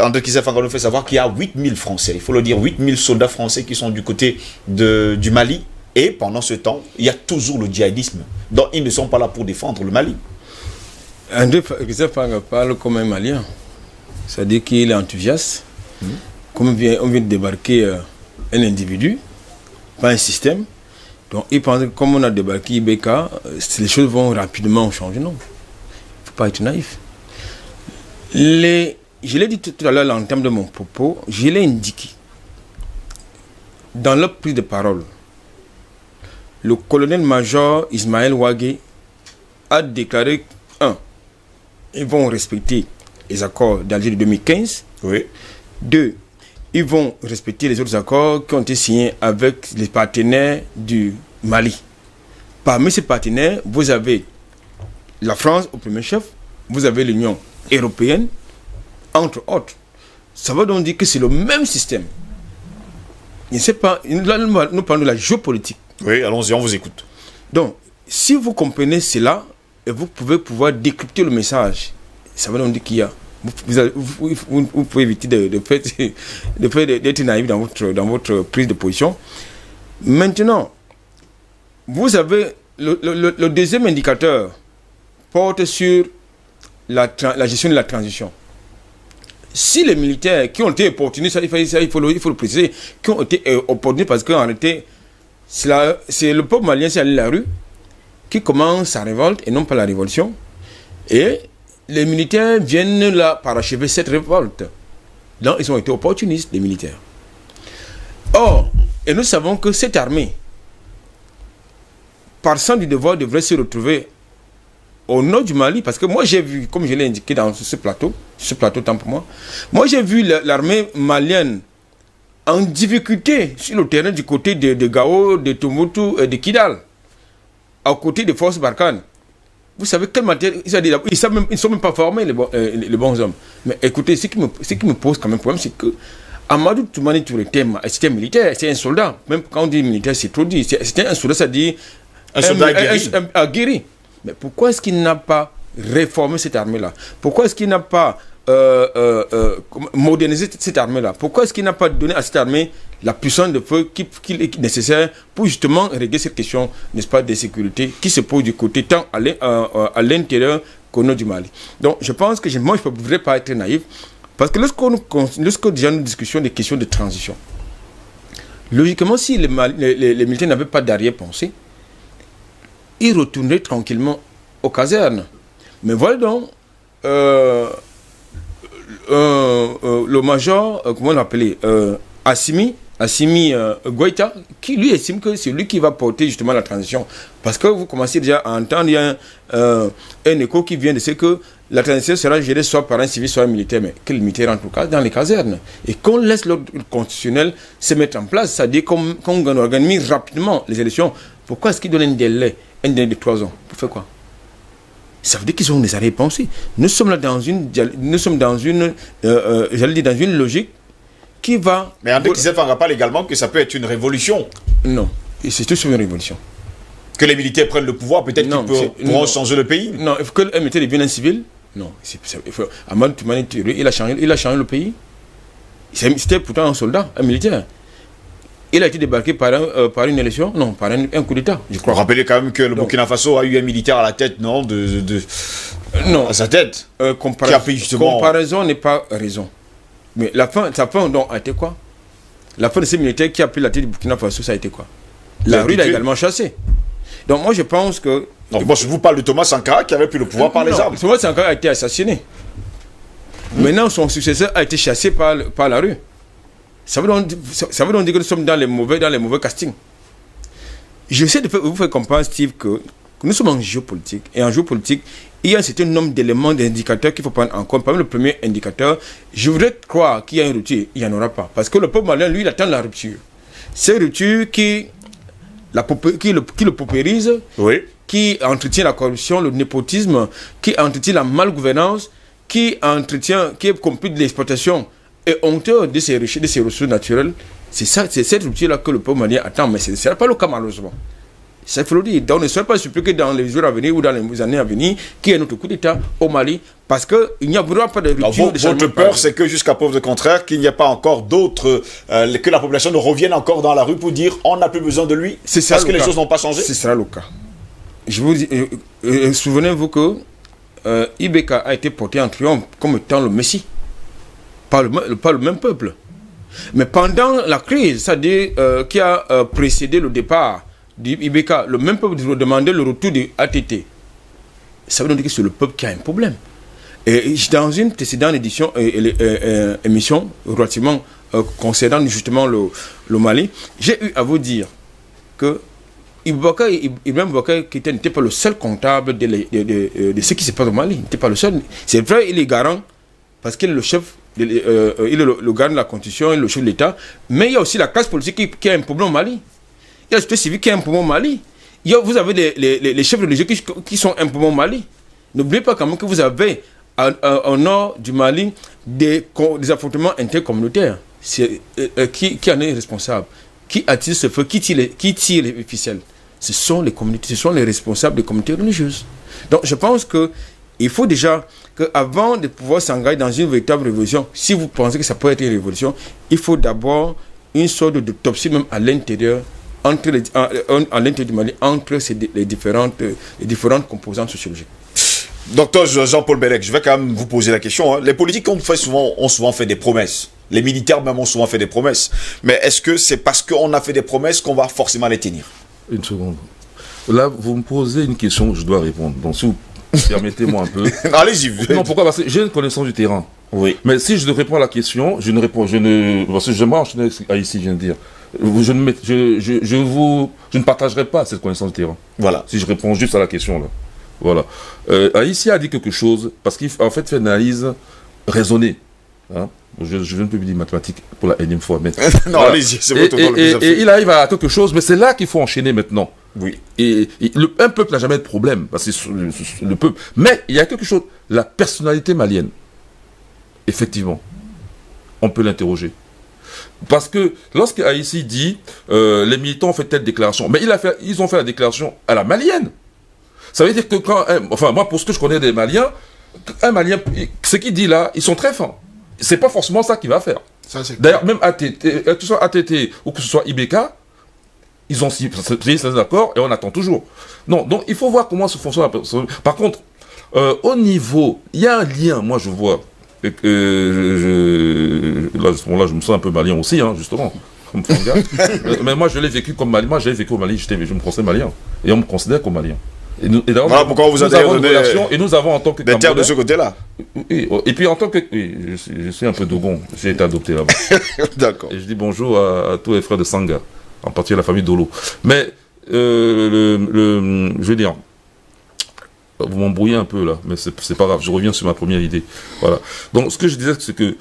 André Kizefanga nous fait savoir qu'il y a 8000 Français. Il faut le dire, 8000 soldats français qui sont du côté du Mali. Et pendant ce temps, il y a toujours le djihadisme. Donc, ils ne sont pas là pour défendre le Mali. André Kizefanga parle comme un Malien. C'est-à-dire qu'il est enthousiaste. Comme on vient de débarquer un individu, pas un système. Donc il pense que comme on a débarqué IBK, les choses vont rapidement changer. Non, il ne faut pas être naïf. Je l'ai dit tout à l'heure en termes de mon propos, je l'ai indiqué. Dans leur prise de parole, le colonel-major Ismaël Ouagé a déclaré ils vont respecter les accords d'Alger de 2015. Oui. 2, ils vont respecter les autres accords qui ont été signés avec les partenaires du Mali. Parmi ces partenaires, vous avez la France au premier chef, vous avez l'Union européenne, entre autres. Ça veut donc dire que c'est le même système. Je ne sais pas, là, nous parlons de la géopolitique. Oui, allons-y, on vous écoute. Donc, si vous comprenez cela, et vous pouvez décrypter le message, ça veut donc dire qu'il y a... Vous pouvez éviter d'être naïf dans votre prise de position. Maintenant, vous avez le deuxième indicateur porte sur la gestion de la transition. Si les militaires qui ont été opportunistes, il faut le préciser, qui ont été opportunistes parce qu'en réalité, c'est le peuple malien qui est allé à la rue qui commence sa révolte et non pas la révolution. Et les militaires viennent là parachever cette révolte. Donc, ils ont été opportunistes, les militaires. Or, et nous savons que cette armée, par sens du devoir, devrait se retrouver au nord du Mali, parce que moi j'ai vu, comme je l'ai indiqué dans ce plateau tant pour moi j'ai vu l'armée malienne en difficulté sur le terrain du côté de Gao, de Tombouctou et de Kidal, à côté des forces Barkhane. Vous savez quelle matière, ils ne sont même pas formés, les bons hommes. Mais écoutez, ce qui me pose quand même problème, c'est que Amadou Toumani Touré, c'était un militaire, c'était un soldat. Même quand on dit militaire, c'est trop dit. C'était un soldat, c'est-à-dire un soldat aguerri. Mais pourquoi est-ce qu'il n'a pas réformé cette armée-là? Pourquoi est-ce qu'il n'a pas modernisé cette armée-là? Pourquoi est-ce qu'il n'a pas donné à cette armée la puissance de feu qu'il est nécessaire pour justement régler cette question, n'est-ce pas, de sécurité qui se pose du côté tant à l'intérieur qu'au nord du Mali? Donc je pense que moi je ne voudrais pas être naïf, parce que lorsque déjà nous discussions des questions de transition, logiquement si les militaires n'avaient pas d'arrière-pensée, ils retourneraient tranquillement aux casernes. Mais voilà donc le major, comment on l'appelait, Assimi Goïta, qui lui estime que c'est lui qui va porter justement la transition. Parce que vous commencez déjà à entendre, il y a un écho qui vient de ce que la transition sera gérée soit par un civil, soit un militaire, mais quel militaire en tout cas, dans les casernes. Et qu'on laisse l'ordre constitutionnel se mettre en place, c'est-à-dire qu'on organise rapidement les élections. Pourquoi est-ce qu'ils donnent un délai de 3 ans? Pour faire quoi? Ça veut dire qu'ils ont des réponses. Nous sommes là dans une, j'allais dire, dans une logique qui va... Mais André Kizef ne pas légalement que ça peut être une révolution. Non, c'est tout sur une révolution. Que les militaires prennent le pouvoir, peut-être qu'ils pourront changer le pays. Non, il faut que le militaire devienne un civil. Non, Amadou Toumani, il a changé le pays. C'était pourtant un soldat, un militaire. Il a été débarqué par une élection, non, par un coup d'État, je crois. Rappelez quand même que le Burkina Faso a eu un militaire à la tête, non, non, à sa tête. Comparaison n'est pas raison. Mais sa fin donc, a été quoi? La fin de ces militaires qui a pris la tête du Burkina Faso, ça a été quoi? La rue l'a également chassé. Donc moi je pense que... Donc, bon, je vous parle de Thomas Sankara qui avait pris le pouvoir par les armes. Thomas Sankara a été assassiné. Maintenant son successeur a été chassé par la rue. Ça veut donc dire que nous sommes dans les mauvais castings. J'essaie de vous faire comprendre, Steve, que nous sommes en géopolitique. Et en géopolitique, il y a un certain nombre d'éléments, d'indicateurs qu'il faut prendre en compte. Parmi le premier indicateur, je voudrais croire qu'il y a une rupture. Il n'y en aura pas. Parce que le peuple malien, lui, il attend la rupture. C'est une rupture qui le paupérise, oui, qui entretient la corruption, le népotisme, qui entretient la malgouvernance, qui complique l'exploitation et honteux de ces ressources naturelles. C'est cette rupture-là que le peuple malien attend, mais ce ne sera pas le cas malheureusement. Ça, il faut le dire. Donc, ne soyez pas surpris que dans les jours à venir ou dans les années à venir, qu'il y ait un autre coup d'État au Mali, parce qu'il n'y a pas de rupture. Votre peur, c'est que jusqu'à preuve de contraire, qu'il n'y ait pas encore d'autres, que la population ne revienne encore dans la rue pour dire on n'a plus besoin de lui, parce que les choses n'ont pas changé. Ce sera le cas. Je vous dis, souvenez-vous que Ibeka a été porté en triomphe comme étant le Messie, par le même peuple. Mais pendant la crise, c'est-à-dire qui a précédé le départ d'Ibeka, le même peuple demandait le retour de ATT. Ça veut dire que c'est le peuple qui a un problème. Et dans une précédente émission relativement concernant justement le Mali, j'ai eu à vous dire que Ibrahim Boubacar n'était pas le seul comptable de ce qui se passe au Mali. Il n'était pas le seul. C'est vrai, il est garant parce qu'il est le chef, il est le garant de la Constitution, il est le chef de l'État. Mais il y a aussi la classe politique qui a un problème au Mali. Il y a la société civile qui a un problème au Mali. Vous avez les chefs religieux qui sont un problème au Mali. N'oubliez pas quand même que vous avez au nord du Mali des affrontements intercommunautaires. Qui en est responsable? Qui attire ce feu? Qui tire les ficelles? Ce sont les communautés, ce sont les responsables des communautés religieuses. Donc je pense qu'il faut déjà qu'avant de pouvoir s'engager dans une véritable révolution, si vous pensez que ça peut être une révolution, il faut d'abord une sorte d'autopsie même à l'intérieur du Mali, entre les différentes composantes sociologiques. Docteur Jean-Paul Bellec, je vais quand même vous poser la question. Hein. Les politiques ont souvent fait des promesses. Les militaires même ont souvent fait des promesses. Mais est-ce que c'est parce qu'on a fait des promesses qu'on va forcément les tenir? Une seconde. Là, vous me posez une question, je dois répondre. Donc, si vous permettez-moi un peu. Allez-y. Non, pourquoi? Parce que j'ai une connaissance du terrain. Oui. Mais si je ne réponds à la question, parce que j'aimerais enchaîner ici, je viens de dire. Je ne partagerai pas cette connaissance du terrain. Voilà. Si je réponds juste à la question, là. Voilà. Haïti a dit quelque chose, parce qu'il en fait fait une analyse raisonnée. Hein? Je ne peux plus dire mathématiques pour la énième fois. Mais, non, voilà. Allez-y, c'est votre temps le plus et il arrive à quelque chose, mais c'est là qu'il faut enchaîner maintenant. Oui. Un peuple n'a jamais de problème, parce que c'est le peuple. Mais il y a quelque chose, la personnalité malienne. Effectivement, on peut l'interroger. Parce que lorsque Haïti dit les militants ont fait telle déclaration, mais ils ont fait la déclaration à la malienne. Ça veut dire que enfin moi pour ce que je connais des Maliens, un Malien, ce qu'il dit là, ils sont très fins. C'est pas forcément ça qu'il va faire. D'ailleurs même ATT, que ce soit ATT ou que ce soit Ibeka, ils ont signé ces accords et on attend toujours. Non, donc il faut voir comment se fonctionne. Par contre, au niveau, il y a un lien, moi je vois. Là, à ce moment-là, je me sens un peu malien aussi, hein, justement. Mais moi, je l'ai vécu comme malien. Moi, j'ai vécu au Mali, je me considère malien. Et on me considère comme malien. Et voilà pourquoi vous avez donné et nous avons en tant que des terres de ce côté-là. Oui, et puis en tant que... Oui, je suis un peu dogon. J'ai été adopté là-bas. D'accord. Et je dis bonjour à tous les frères de Sanga, en particulier la famille Dolo. Mais, je veux dire, Vous m'embrouillez un peu là, mais c'est pas grave, je reviens sur ma première idée. Voilà. Donc ce que je disais, c'est que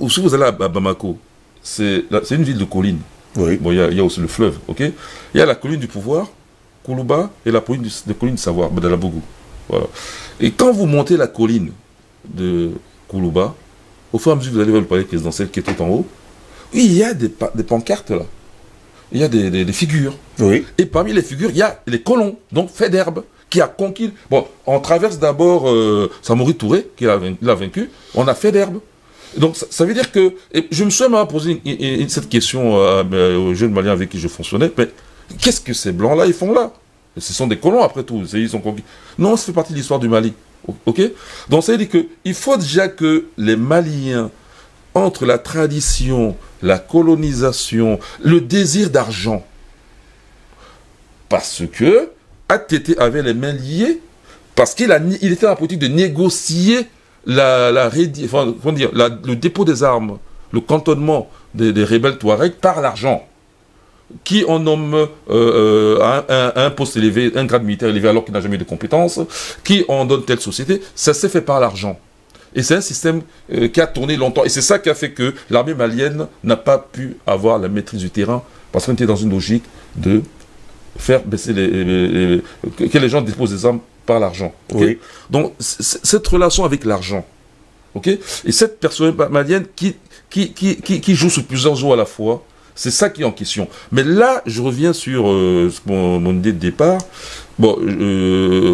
si vous allez à Bamako, c'est une ville de collines. Oui. Bon, il y a aussi le fleuve, ok. Il y a la colline du pouvoir, Koulouba, et la colline de savoir, Badalabougou. Voilà. Et quand vous montez la colline de Koulouba, au fur et à mesure que vous allez vers le palais présidentiel qui est tout en haut, oui, il y a des pancartes là. Il y a des figures. Oui. Et parmi les figures, il y a les colons, donc Faidherbe, qui a conquis. Bon, on traverse d'abord Samori Touré, qui l'a vaincu. On a Faidherbe. Donc ça veut dire que. Et je me suis même posé cette question aux jeunes Maliens avec qui je fonctionnais. Mais qu'est-ce que ces blancs-là, ils font là? Ce sont des colons après tout. Ils sont conquis. Non, ça fait partie de l'histoire du Mali. Ok? Donc ça veut dire qu'il faut déjà que les Maliens, entre la tradition, la colonisation, le désir d'argent, parce que ATT avait les mains liées, parce qu'il était dans la politique de négocier le dépôt des armes, le cantonnement des rebelles Touaregs par l'argent. Qui on nomme un poste élevé, un grade militaire élevé alors qu'il n'a jamais eu de compétences, qui on donne telle société, ça s'est fait par l'argent. Et c'est un système qui a tourné longtemps. Et c'est ça qui a fait que l'armée malienne n'a pas pu avoir la maîtrise du terrain, parce qu'on était dans une logique de faire baisser que les gens disposent des armes par l'argent. Okay? Oui. Donc, cette relation avec l'argent, okay? Et cette personne malienne qui joue sur plusieurs joues à la fois, c'est ça qui est en question. Mais là, je reviens sur mon idée de départ. Bon,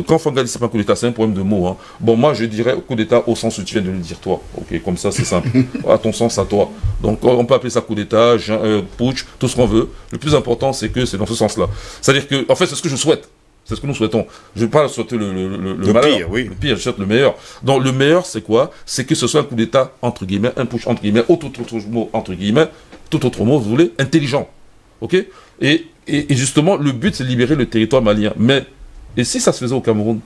quand Fanga dit c'est pas un coup d'État, c'est un problème de mots. Hein. Bon, moi, je dirais coup d'État au sens où tu viens de le dire, toi. Ok, comme ça, c'est simple. À ton sens, à toi. Donc, on peut appeler ça coup d'État, putsch, tout ce qu'on veut. Le plus important, c'est que c'est dans ce sens-là. C'est-à-dire que, en fait, c'est ce que je souhaite. C'est ce que nous souhaitons. Je ne veux pas souhaiter le malheur. Pire, oui. Le pire, je souhaite le meilleur. Donc, le meilleur, c'est quoi? C'est que ce soit un coup d'État, entre guillemets, un putsch, entre guillemets, autre mot, entre guillemets, tout autre mot, vous voulez, intelligent. Ok? Et justement, le but, c'est de libérer le territoire malien. Mais, et si ça se faisait au Cameroun?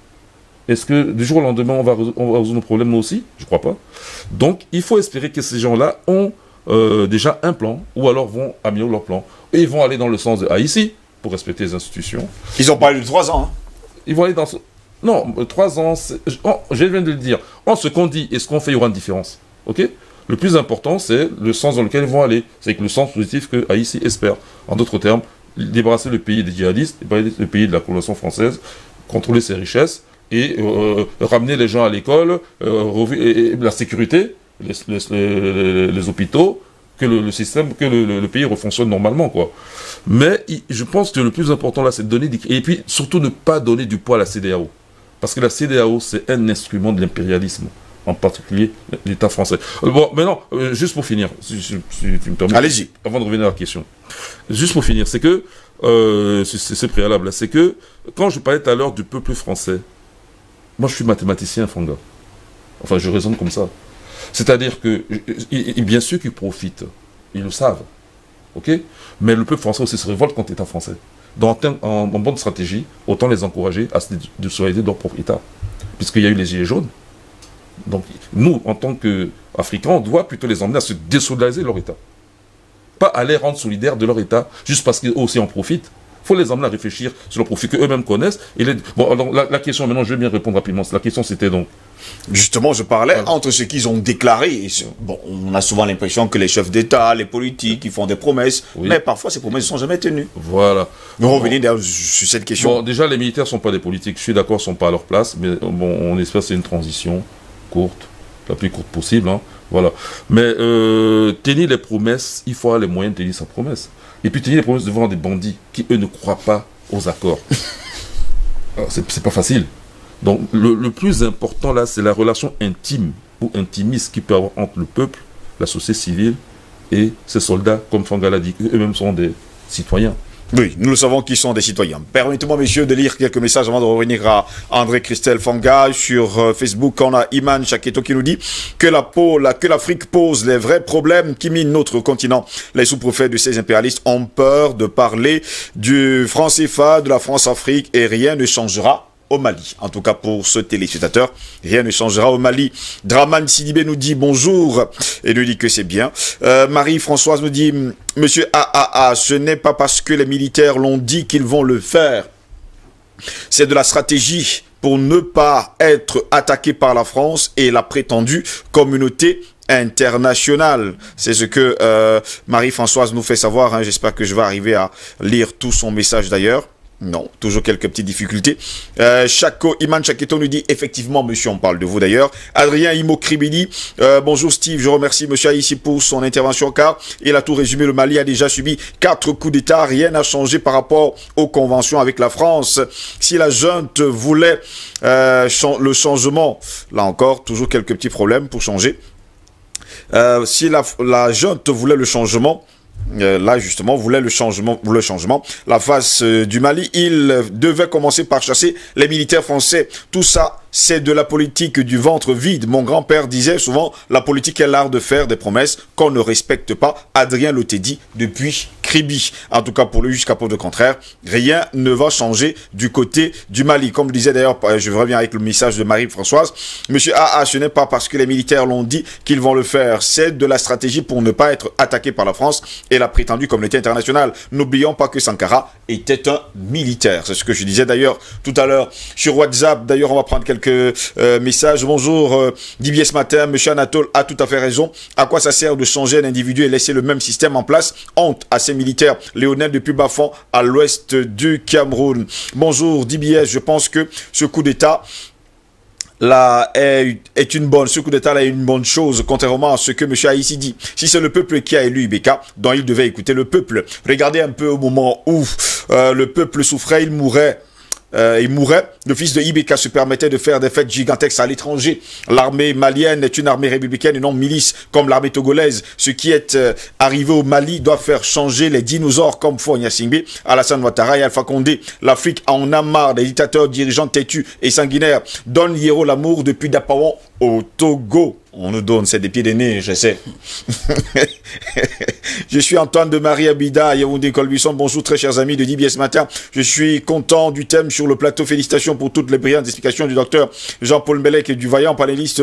Est-ce que du jour au lendemain, on va résoudre nos problèmes, nous aussi? Je ne crois pas. Donc, il faut espérer que ces gens-là ont déjà un plan, ou alors vont améliorer leur plan. Et ils vont aller dans le sens de Haïti, pour respecter les institutions. Ils ont parlé de 3 ans. Hein. Ils vont aller dans ce... Non, 3 ans, je viens de le dire. En ce qu'on dit et ce qu'on fait, il y aura une différence. Ok? Le plus important, c'est le sens dans lequel ils vont aller. C'est que le sens positif que Haïti espère. En d'autres termes, débarrasser le pays des djihadistes, débarrasser le pays de la colonisation française, contrôler ses richesses et ramener les gens à l'école, la sécurité, les hôpitaux, que le système, que le pays refonctionne normalement, quoi. Mais je pense que le plus important là, c'est de donner et puis surtout ne pas donner du poids à la CEDEAO. Parce que la CEDEAO, c'est un instrument de l'impérialisme, en particulier l'État français. Bon, maintenant, juste pour finir, si tu me permets. Allez-y. Avant de revenir à la question. Juste pour finir, c'est que, c'est préalable là, c'est que, quand je parlais tout à l'heure du peuple français, moi je suis mathématicien, Fanga. Enfin, je raisonne comme ça. C'est-à-dire que, bien sûr qu'ils profitent, ils le savent, ok? Mais le peuple français aussi se révolte contre l'État français. Donc, en bonne stratégie, autant les encourager à se désolidariser de leur propre État. Puisqu'il y a eu les Gilets jaunes. Donc, nous, en tant qu'Africains, on doit plutôt les emmener à se désolidariser de leur État. Pas à les rendre solidaires de leur État, juste parce qu'eux aussi en profitent. Il faut les emmener à réfléchir sur le profit qu'eux-mêmes connaissent. Bon, alors, la question, maintenant, je vais bien répondre rapidement. La question, c'était donc... Justement, je parlais entre ce qu'ils ont déclaré. Bon, on a souvent l'impression que les chefs d'État, les politiques, ils font des promesses. Oui. Mais parfois, ces promesses ne sont jamais tenues. Voilà. Nous revenons d'ailleurs sur cette question. Bon, déjà, les militaires ne sont pas des politiques. Je suis d'accord, ils ne sont pas à leur place. Mais bon, on espère que c'est une transition courte, la plus courte possible. Hein. Voilà. Mais tenir les promesses, il faut avoir les moyens de tenir sa promesse. Et puis tenir les promesses devant des bandits qui, eux, ne croient pas aux accords. C'est pas facile. Donc, le plus important, là, c'est la relation intime ou intimiste qu'il peut y avoir entre le peuple, la société civile et ces soldats, comme Fangala dit, eux-mêmes sont des citoyens. Oui, nous le savons qu'ils sont des citoyens. Permettez-moi, messieurs, de lire quelques messages avant de revenir à André Christelle Fanga. Sur Facebook, on a Iman Chaketo qui nous dit que l'Afrique pose les vrais problèmes qui minent notre continent. Les sous-préfets de ces impérialistes ont peur de parler du franc CFA, de la France-Afrique, et rien ne changera au Mali. En tout cas, pour ce téléspectateur, rien ne changera au Mali. Draman Sidibé nous dit bonjour et nous dit que c'est bien. Marie-Françoise nous dit, monsieur AAA, ce n'est pas parce que les militaires l'ont dit qu'ils vont le faire. C'est de la stratégie pour ne pas être attaqué par la France et la prétendue communauté internationale. C'est ce que Marie-Françoise nous fait savoir. Hein. J'espère que je vais arriver à lire tout son message d'ailleurs. Non, toujours quelques petites difficultés. Iman Chaketo nous dit, effectivement, monsieur, on parle de vous d'ailleurs. Adrien Imokribili, bonjour Steve, je remercie monsieur Haïssi pour son intervention car il a tout résumé. Le Mali a déjà subi 4 coups d'État, rien n'a changé par rapport aux conventions avec la France. Si la junte voulait le changement, là encore, toujours quelques petits problèmes pour changer. Si la junte voulait le changement, là justement voulait le changement, la face du Mali, il devait commencer par chasser les militaires français. Tout ça, c'est de la politique du ventre vide. Mon grand-père disait souvent, la politique est l'art de faire des promesses qu'on ne respecte pas. Adrien le dit depuis Kribi. En tout cas, pour lui, jusqu'à preuve de contraire, rien ne va changer du côté du Mali. Comme disait d'ailleurs, je reviens avec le message de Marie-Françoise, monsieur AA, ce n'est pas parce que les militaires l'ont dit qu'ils vont le faire. C'est de la stratégie pour ne pas être attaqué par la France et la prétendue communauté internationale. N'oublions pas que Sankara était un militaire. C'est ce que je disais d'ailleurs tout à l'heure sur WhatsApp. D'ailleurs, on va prendre quelques messages. Bonjour, Dibier ce matin. Monsieur Anatole a tout à fait raison. À quoi ça sert de changer un individu et laisser le même système en place? Honte à ces militaires. Léonel depuis Bafon à l'ouest du Cameroun. Bonjour, Dibier. Je pense que ce coup d'État là est une bonne, ce coup d'État là est une bonne chose, contrairement à ce que M. Haïssi dit. Si c'est le peuple qui a élu Ibeka, donc il devait écouter le peuple. Regardez un peu au moment où le peuple souffrait, il mourait. Le fils de Ibeka se permettait de faire des fêtes gigantesques à l'étranger. L'armée malienne est une armée républicaine et non milice comme l'armée togolaise. Ce qui est arrivé au Mali doit faire changer les dinosaures comme Fonya Singbe, Alassane Ouattara et Alpha Condé. L'Afrique en a marre des dictateurs dirigeants têtus et sanguinaires. Donne Hiero l'amour depuis Dapawan au Togo. On nous donne, c'est des pieds de nez, je sais. Je suis Antoine de Marie Abida, Yaoundé Colbuisson. Bonjour très chers amis de DBS ce matin. Je suis content du thème sur le plateau. Félicitations pour toutes les brillantes explications du docteur Jean-Paul Mbelek et du vaillant panéliste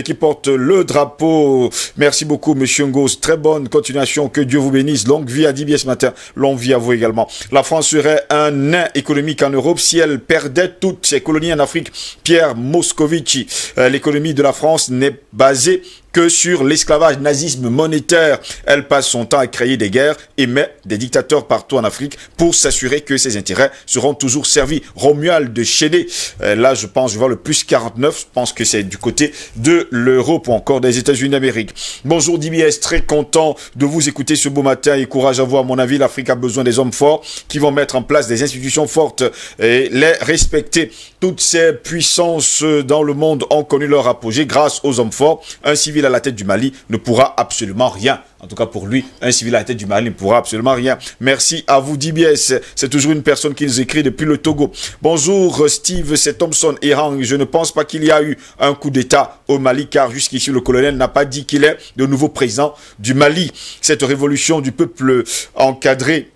qui porte le drapeau. Merci beaucoup monsieur Ngos. Très bonne continuation. Que Dieu vous bénisse. Longue vie à DBS ce matin. Longue vie à vous également. La France serait un nain économique en Europe si elle perdait toutes ses colonies en Afrique. Pierre Moscovici. L'économie de la France n'est basée que sur l'esclavage, nazisme monétaire. Elle passe son temps à créer des guerres et met des dictateurs partout en Afrique pour s'assurer que ses intérêts seront toujours servis. Romuald de Chédé, là je pense, je vois le plus 49, je pense que c'est du côté de l'Europe ou encore des États-Unis d'Amérique. Bonjour DBS, très content de vous écouter ce beau matin et courage à vous. À mon avis, l'Afrique a besoin des hommes forts qui vont mettre en place des institutions fortes et les respecter. Toutes ces puissances dans le monde ont connu leur apogée grâce aux hommes forts. Un civil à la tête du Mali ne pourra absolument rien. En tout cas pour lui, un civil à la tête du Mali ne pourra absolument rien. Merci à vous DBS. C'est toujours une personne qui nous écrit depuis le Togo. Bonjour Steve, c'est Thompson Erang. Je ne pense pas qu'il y a eu un coup d'État au Mali car jusqu'ici le colonel n'a pas dit qu'il est le nouveau président du Mali. Cette révolution du peuple encadrée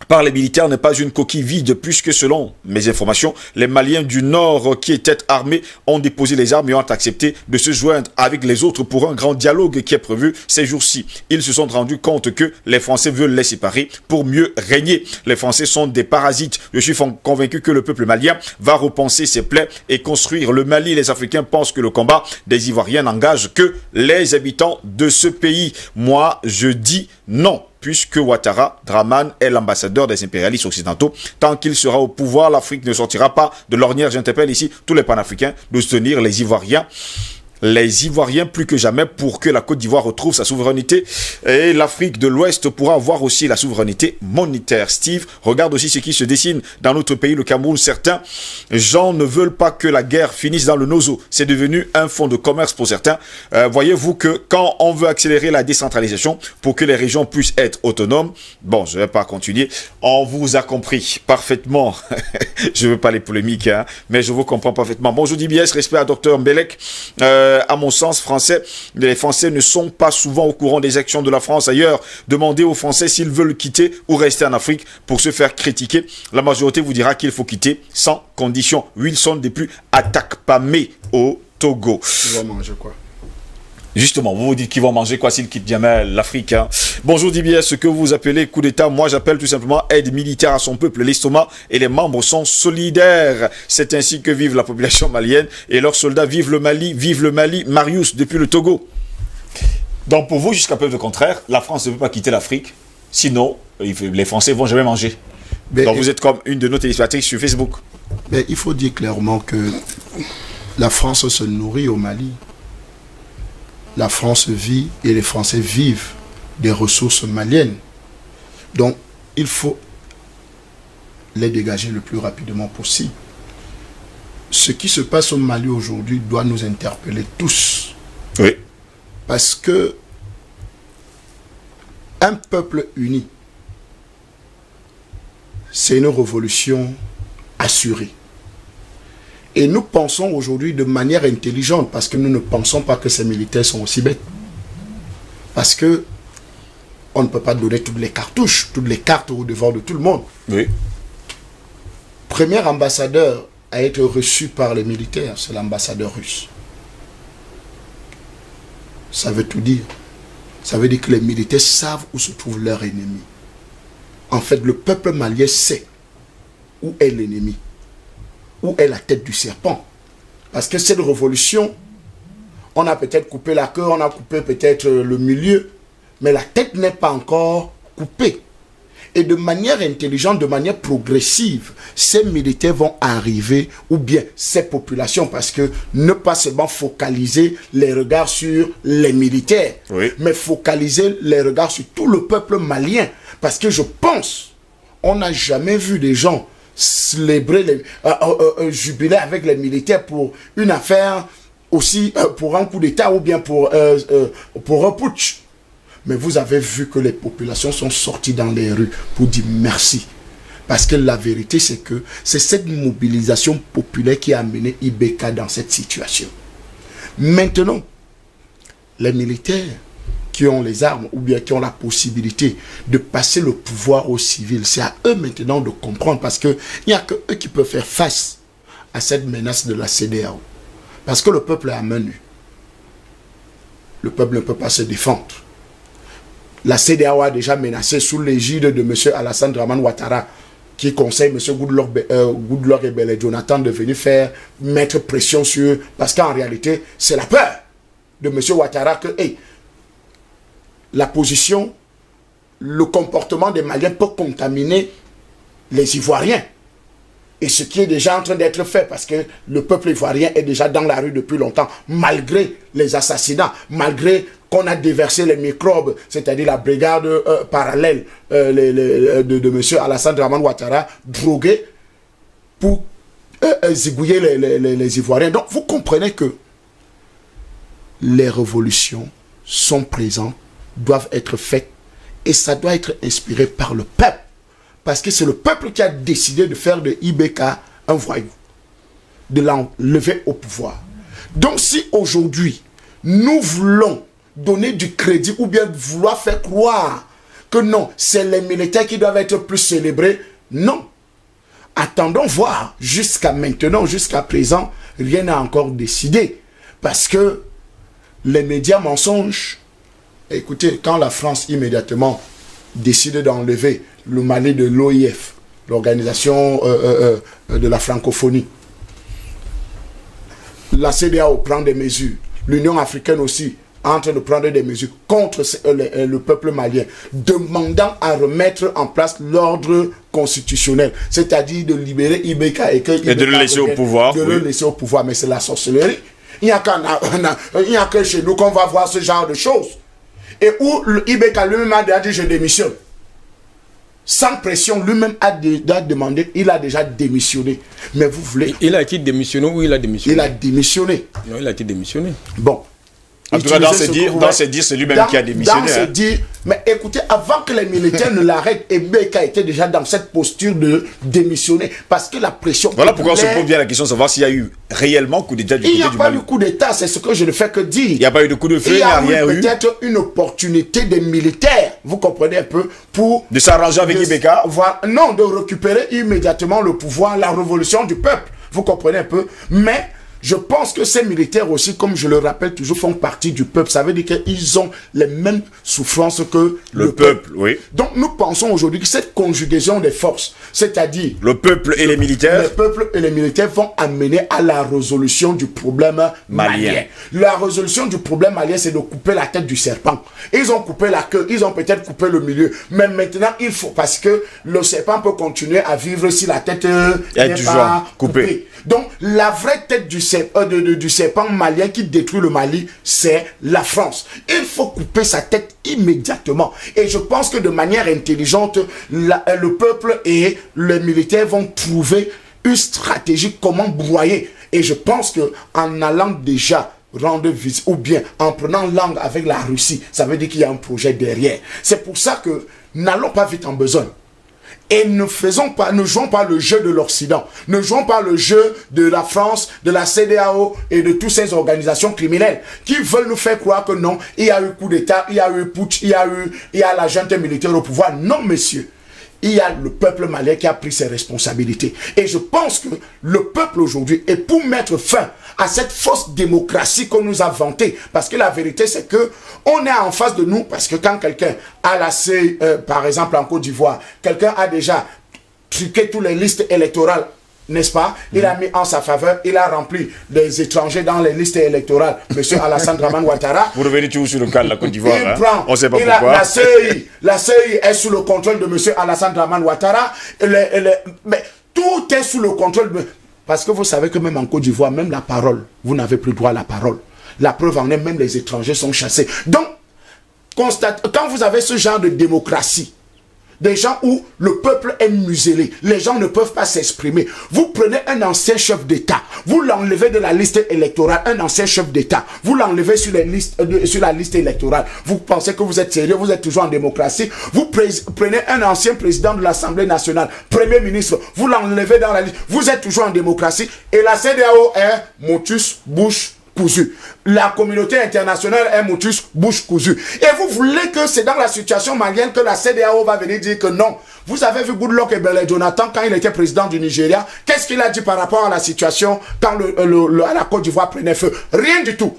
par les militaires n'est pas une coquille vide, puisque selon mes informations, les Maliens du Nord qui étaient armés ont déposé les armes et ont accepté de se joindre avec les autres pour un grand dialogue qui est prévu ces jours-ci. Ils se sont rendus compte que les Français veulent les séparer pour mieux régner. Les Français sont des parasites. Je suis convaincu que le peuple malien va repenser ses plaies et construire le Mali. Les Africains pensent que le combat des Ivoiriens n'engage que les habitants de ce pays. Moi, je dis non. Puisque Ouattara, Draman, est l'ambassadeur des impérialistes occidentaux. Tant qu'il sera au pouvoir, l'Afrique ne sortira pas de l'ornière. J'interpelle ici tous les panafricains de soutenir les Ivoiriens. Les Ivoiriens plus que jamais pour que la Côte d'Ivoire retrouve sa souveraineté et l'Afrique de l'Ouest pourra avoir aussi la souveraineté monétaire. Steve, regarde aussi ce qui se dessine dans notre pays, le Cameroun. Certains gens ne veulent pas que la guerre finisse dans le Nozo. C'est devenu un fonds de commerce pour certains. Voyez-vous que quand on veut accélérer la décentralisation pour que les régions puissent être autonomes, bon, je ne vais pas continuer, on vous a compris parfaitement. Je ne veux pas les polémiques, hein, mais je vous comprends parfaitement. Bonjour DBS, respect à Dr Mbelek. À mon sens, les Français ne sont pas souvent au courant des actions de la France ailleurs. Demandez aux Français s'ils veulent quitter ou rester en Afrique pour se faire critiquer. La majorité vous dira qu'il faut quitter sans condition. Wilson depuis Atakpamé au Togo. Tu vas manger quoi? Justement, vous vous dites qu'ils vont manger quoi s'ils quittent jamais l'Afrique, hein? Bonjour Dibier, ce que vous appelez coup d'État, moi j'appelle tout simplement aide militaire à son peuple. L'estomac et les membres sont solidaires. C'est ainsi que vive la population malienne et leurs soldats vivent le Mali. Marius, depuis le Togo. Donc pour vous, jusqu'à preuve de contraire, la France ne peut pas quitter l'Afrique, sinon les Français vont jamais manger. Mais, donc vous êtes comme une de nos téléspectateurs sur Facebook. Mais il faut dire clairement que la France se nourrit au Mali. La France vit et les Français vivent des ressources maliennes. Donc, il faut les dégager le plus rapidement possible. Ce qui se passe au Mali aujourd'hui doit nous interpeller tous. Oui. Parce que un peuple uni, c'est une révolution assurée. Et nous pensons aujourd'hui de manière intelligente, parce que nous ne pensons pas que ces militaires sont aussi bêtes. Parce que on ne peut pas donner toutes les cartouches, toutes les cartes au devant de tout le monde. Oui. Premier ambassadeur à être reçu par les militaires, c'est l'ambassadeur russe. Ça veut tout dire. Ça veut dire que les militaires savent où se trouve leur ennemi. En fait, le peuple malien sait où est l'ennemi. Où est la tête du serpent? Parce que cette révolution, on a peut-être coupé la queue, on a coupé peut-être le milieu, mais la tête n'est pas encore coupée. Et de manière intelligente, de manière progressive, ces militaires vont arriver, ou bien ces populations, parce que ne pas seulement focaliser les regards sur les militaires, oui, mais focaliser les regards sur tout le peuple malien. Parce que je pense, on n'a jamais vu des gens célébrer, jubiler avec les militaires pour une affaire aussi, pour un coup d'État ou bien pour un putsch. Mais vous avez vu que les populations sont sorties dans les rues pour dire merci. Parce que la vérité, c'est que c'est cette mobilisation populaire qui a amené IBK dans cette situation. Maintenant, les militaires qui ont les armes ou bien qui ont la possibilité de passer le pouvoir aux civils, c'est à eux maintenant de comprendre, parce qu'il n'y a que eux qui peuvent faire face à cette menace de la CEDEAO. Parce que le peuple est à main nue. Le peuple ne peut pas se défendre. La CEDEAO a déjà menacé sous l'égide de M. Alassane Dramane Ouattara, qui conseille M. Goodluck et Jonathan de venir mettre pression sur eux. Parce qu'en réalité, c'est la peur de M. Ouattara que la position, le comportement des Maliens peut contaminer les Ivoiriens. Et ce qui est déjà en train d'être fait, parce que le peuple ivoirien est déjà dans la rue depuis longtemps, malgré les assassinats, malgré qu'on a déversé les microbes, c'est-à-dire la brigade parallèle de M. Alassane Dramane Ouattara, drogué pour zigouiller les Ivoiriens. Donc vous comprenez que les révolutions sont présentes, doivent être faites, et ça doit être inspiré par le peuple. Parce que c'est le peuple qui a décidé de faire de IBK un voyou, de l'enlever au pouvoir. Donc si aujourd'hui, nous voulons donner du crédit ou bien vouloir faire croire que non, c'est les militaires qui doivent être plus célébrés, non. Attendons voir. Jusqu'à maintenant, jusqu'à présent, rien n'a encore décidé. Parce que les médias mensonges, écoutez, quand la France immédiatement décide d'enlever le Mali de l'OIF, l'organisation de la francophonie, la CEDEAO prend des mesures, l'Union africaine aussi en train de prendre des mesures contre le peuple malien, demandant à remettre en place l'ordre constitutionnel, c'est-à-dire de libérer IBK et de le laisser au pouvoir. De le laisser au pouvoir, mais c'est la sorcellerie. Il n'y a que chez nous qu'on va voir ce genre de choses. Et où IBK lui-même a déjà dit je démissionne. Sans pression, lui-même a demandé, il a déjà démissionné. Mais vous voulez... Il a été démissionné ou il a démissionné? Il a démissionné. Non, il a été démissionné. Bon. En tout cas, dans ses dires, c'est lui-même qui a démissionné. Dans ses dires, mais écoutez, avant que les militaires ne l'arrêtent, IBK était déjà dans cette posture de démissionner. Parce que la pression... Voilà pourquoi on se pose bien la question de savoir s'il y a eu réellement coup d'État du côté du Mali. Il n'y a pas eu coup d'État, c'est ce que je ne fais que dire. Il n'y a pas eu de coup de feu, il n'y a rien eu. Peut-être une opportunité des militaires, vous comprenez un peu, pour... De s'arranger avec IBK. Non, de récupérer immédiatement le pouvoir, la révolution du peuple. Vous comprenez un peu. Mais je pense que ces militaires aussi, comme je le rappelle toujours, font partie du peuple. Ça veut dire qu'ils ont les mêmes souffrances que le peuple, oui. Donc nous pensons aujourd'hui que cette conjugaison des forces, c'est-à-dire le peuple et les militaires, vont amener à la résolution du problème malien. La résolution du problème malien, c'est de couper la tête du serpent. Ils ont coupé la queue, ils ont peut-être coupé le milieu, mais maintenant il faut, parce que le serpent peut continuer à vivre si la tête n'est pas coupée. Donc la vraie tête du serpent malien qui détruit le Mali, c'est la France. Il faut couper sa tête immédiatement. Et je pense que de manière intelligente, le peuple et les militaires vont trouver une stratégie comment broyer. Et je pense que en allant déjà rendre visite, ou bien en prenant langue avec la Russie, ça veut dire qu'il y a un projet derrière. C'est pour ça que n'allons pas vite en besogne. Et ne jouons pas le jeu de l'Occident. Ne jouons pas le jeu de la France, de la CEDEAO et de toutes ces organisations criminelles qui veulent nous faire croire que non, il y a eu coup d'État, il y a eu putsch, il y a la junte militaire au pouvoir. Non, messieurs. Il y a le peuple malien qui a pris ses responsabilités. Et je pense que le peuple aujourd'hui, est pour mettre fin à cette fausse démocratie qu'on nous a vantée, parce que la vérité c'est que on est en face de nous, parce que quand quelqu'un a laissé, par exemple en Côte d'Ivoire, quelqu'un a déjà truqué toutes les listes électorales, n'est-ce pas? Il a mis en sa faveur, il a rempli les étrangers dans les listes électorales. Monsieur Alassane Dramane Ouattara. Vous revenez toujours sur le cas de la Côte d'Ivoire. On ne sait pas pourquoi. La CEI est sous le contrôle de monsieur Alassane Dramane Ouattara. Mais tout est sous le contrôle de... Parce que vous savez que même en Côte d'Ivoire, même la parole, vous n'avez plus droit à la parole. La preuve en est, même les étrangers sont chassés. Donc, quand vous avez ce genre de démocratie, des gens où le peuple est muselé, les gens ne peuvent pas s'exprimer. Vous prenez un ancien chef d'État, vous l'enlevez de la liste électorale, un ancien chef d'État, vous l'enlevez sur la liste électorale. Vous pensez que vous êtes sérieux, vous êtes toujours en démocratie. Vous prenez un ancien président de l'Assemblée nationale, premier ministre, vous l'enlevez dans la liste. Vous êtes toujours en démocratie. Et la CEDEAO est motus, bouche cousu. La communauté internationale est motus, bouche cousue. Et vous voulez que c'est dans la situation malienne que la CEDEAO va venir dire que non. Vous avez vu Goodluck Ebele Jonathan quand il était président du Nigeria. Qu'est-ce qu'il a dit par rapport à la situation quand la Côte d'Ivoire prenait feu? Rien du tout.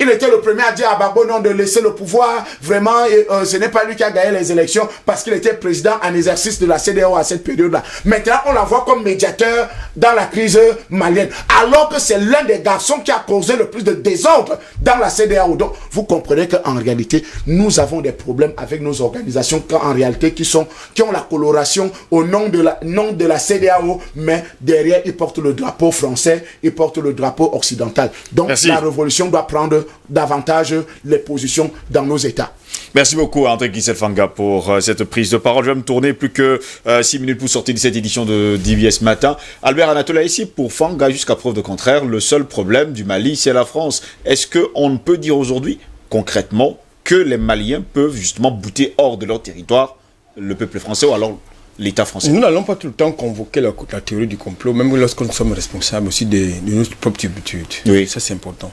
Il était le premier à dire à Gbagbo non de laisser le pouvoir. Vraiment, ce n'est pas lui qui a gagné les élections parce qu'il était président en exercice de la CEDEAO à cette période-là. Maintenant, on l'envoie comme médiateur dans la crise malienne. Alors que c'est l'un des garçons qui a causé le plus de désordre dans la CEDEAO. Donc, vous comprenez qu'en réalité, nous avons des problèmes avec nos organisations en réalité qui ont la coloration au nom de la CEDEAO, mais derrière, ils portent le drapeau français, ils portent le drapeau occidental. Donc, la révolution doit prendre davantage les positions dans nos États. Merci beaucoup André Guissel-Fanga pour cette prise de parole. Je vais me tourner plus que 6 minutes pour sortir de cette édition de DBS Matin. Albert Anatola ici pour Fanga, jusqu'à preuve de contraire, le seul problème du Mali, c'est la France. Est-ce qu'on peut dire aujourd'hui, concrètement, que les Maliens peuvent justement bouter hors de leur territoire le peuple français ou alors l'État français? Nous n'allons pas tout le temps convoquer la théorie du complot, même lorsque nous sommes responsables aussi de notre propre turpitude. Oui. Ça, c'est important.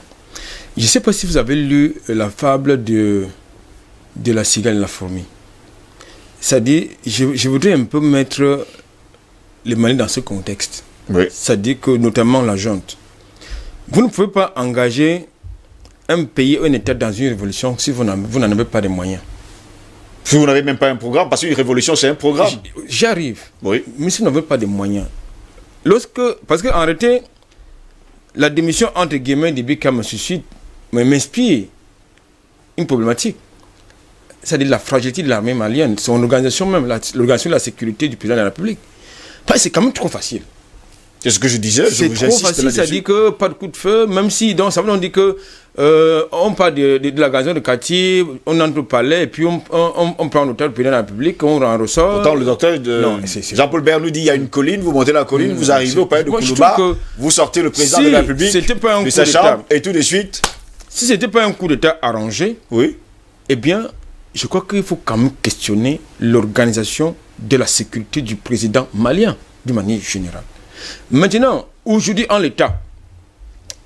Je ne sais pas si vous avez lu la fable de la cigale et la fourmi. C'est-à-dire, je voudrais un peu mettre les Maliens dans ce contexte. Oui. C'est-à-dire que, notamment la junte. Vous ne pouvez pas engager un pays, un État dans une révolution si vous n'en avez pas de moyens. Si vous n'avez même pas un programme, parce qu'une révolution, c'est un programme. J'arrive. Oui. Mais si vous n'avez pas de moyens. Parce qu'en réalité, la démission entre guillemets d'Ibi Kam suscite m'inspire une problématique. C'est-à-dire la fragilité de l'armée malienne, son organisation même, l'organisation de la sécurité du président de la République. C'est quand même trop facile. C'est ce que je disais. C'est trop facile, c'est-à-dire que pas de coup de feu, même si, donc, ça veut dire que on parle de la garnison de quartier, on entre au palais, et puis on prend en hôtel le président de la République, on en ressort. Pourtant, le docteur Jean-Paul Bert nous dit il y a une colline, vous montez la colline, vous arrivez au palais de Koulouba, vous sortez le président de la République de sa chambre, et tout de suite. Si ce n'était pas un coup d'État arrangé, oui, eh bien, je crois qu'il faut quand même questionner l'organisation de la sécurité du président malien, d'une manière générale. Maintenant, aujourd'hui, en l'état,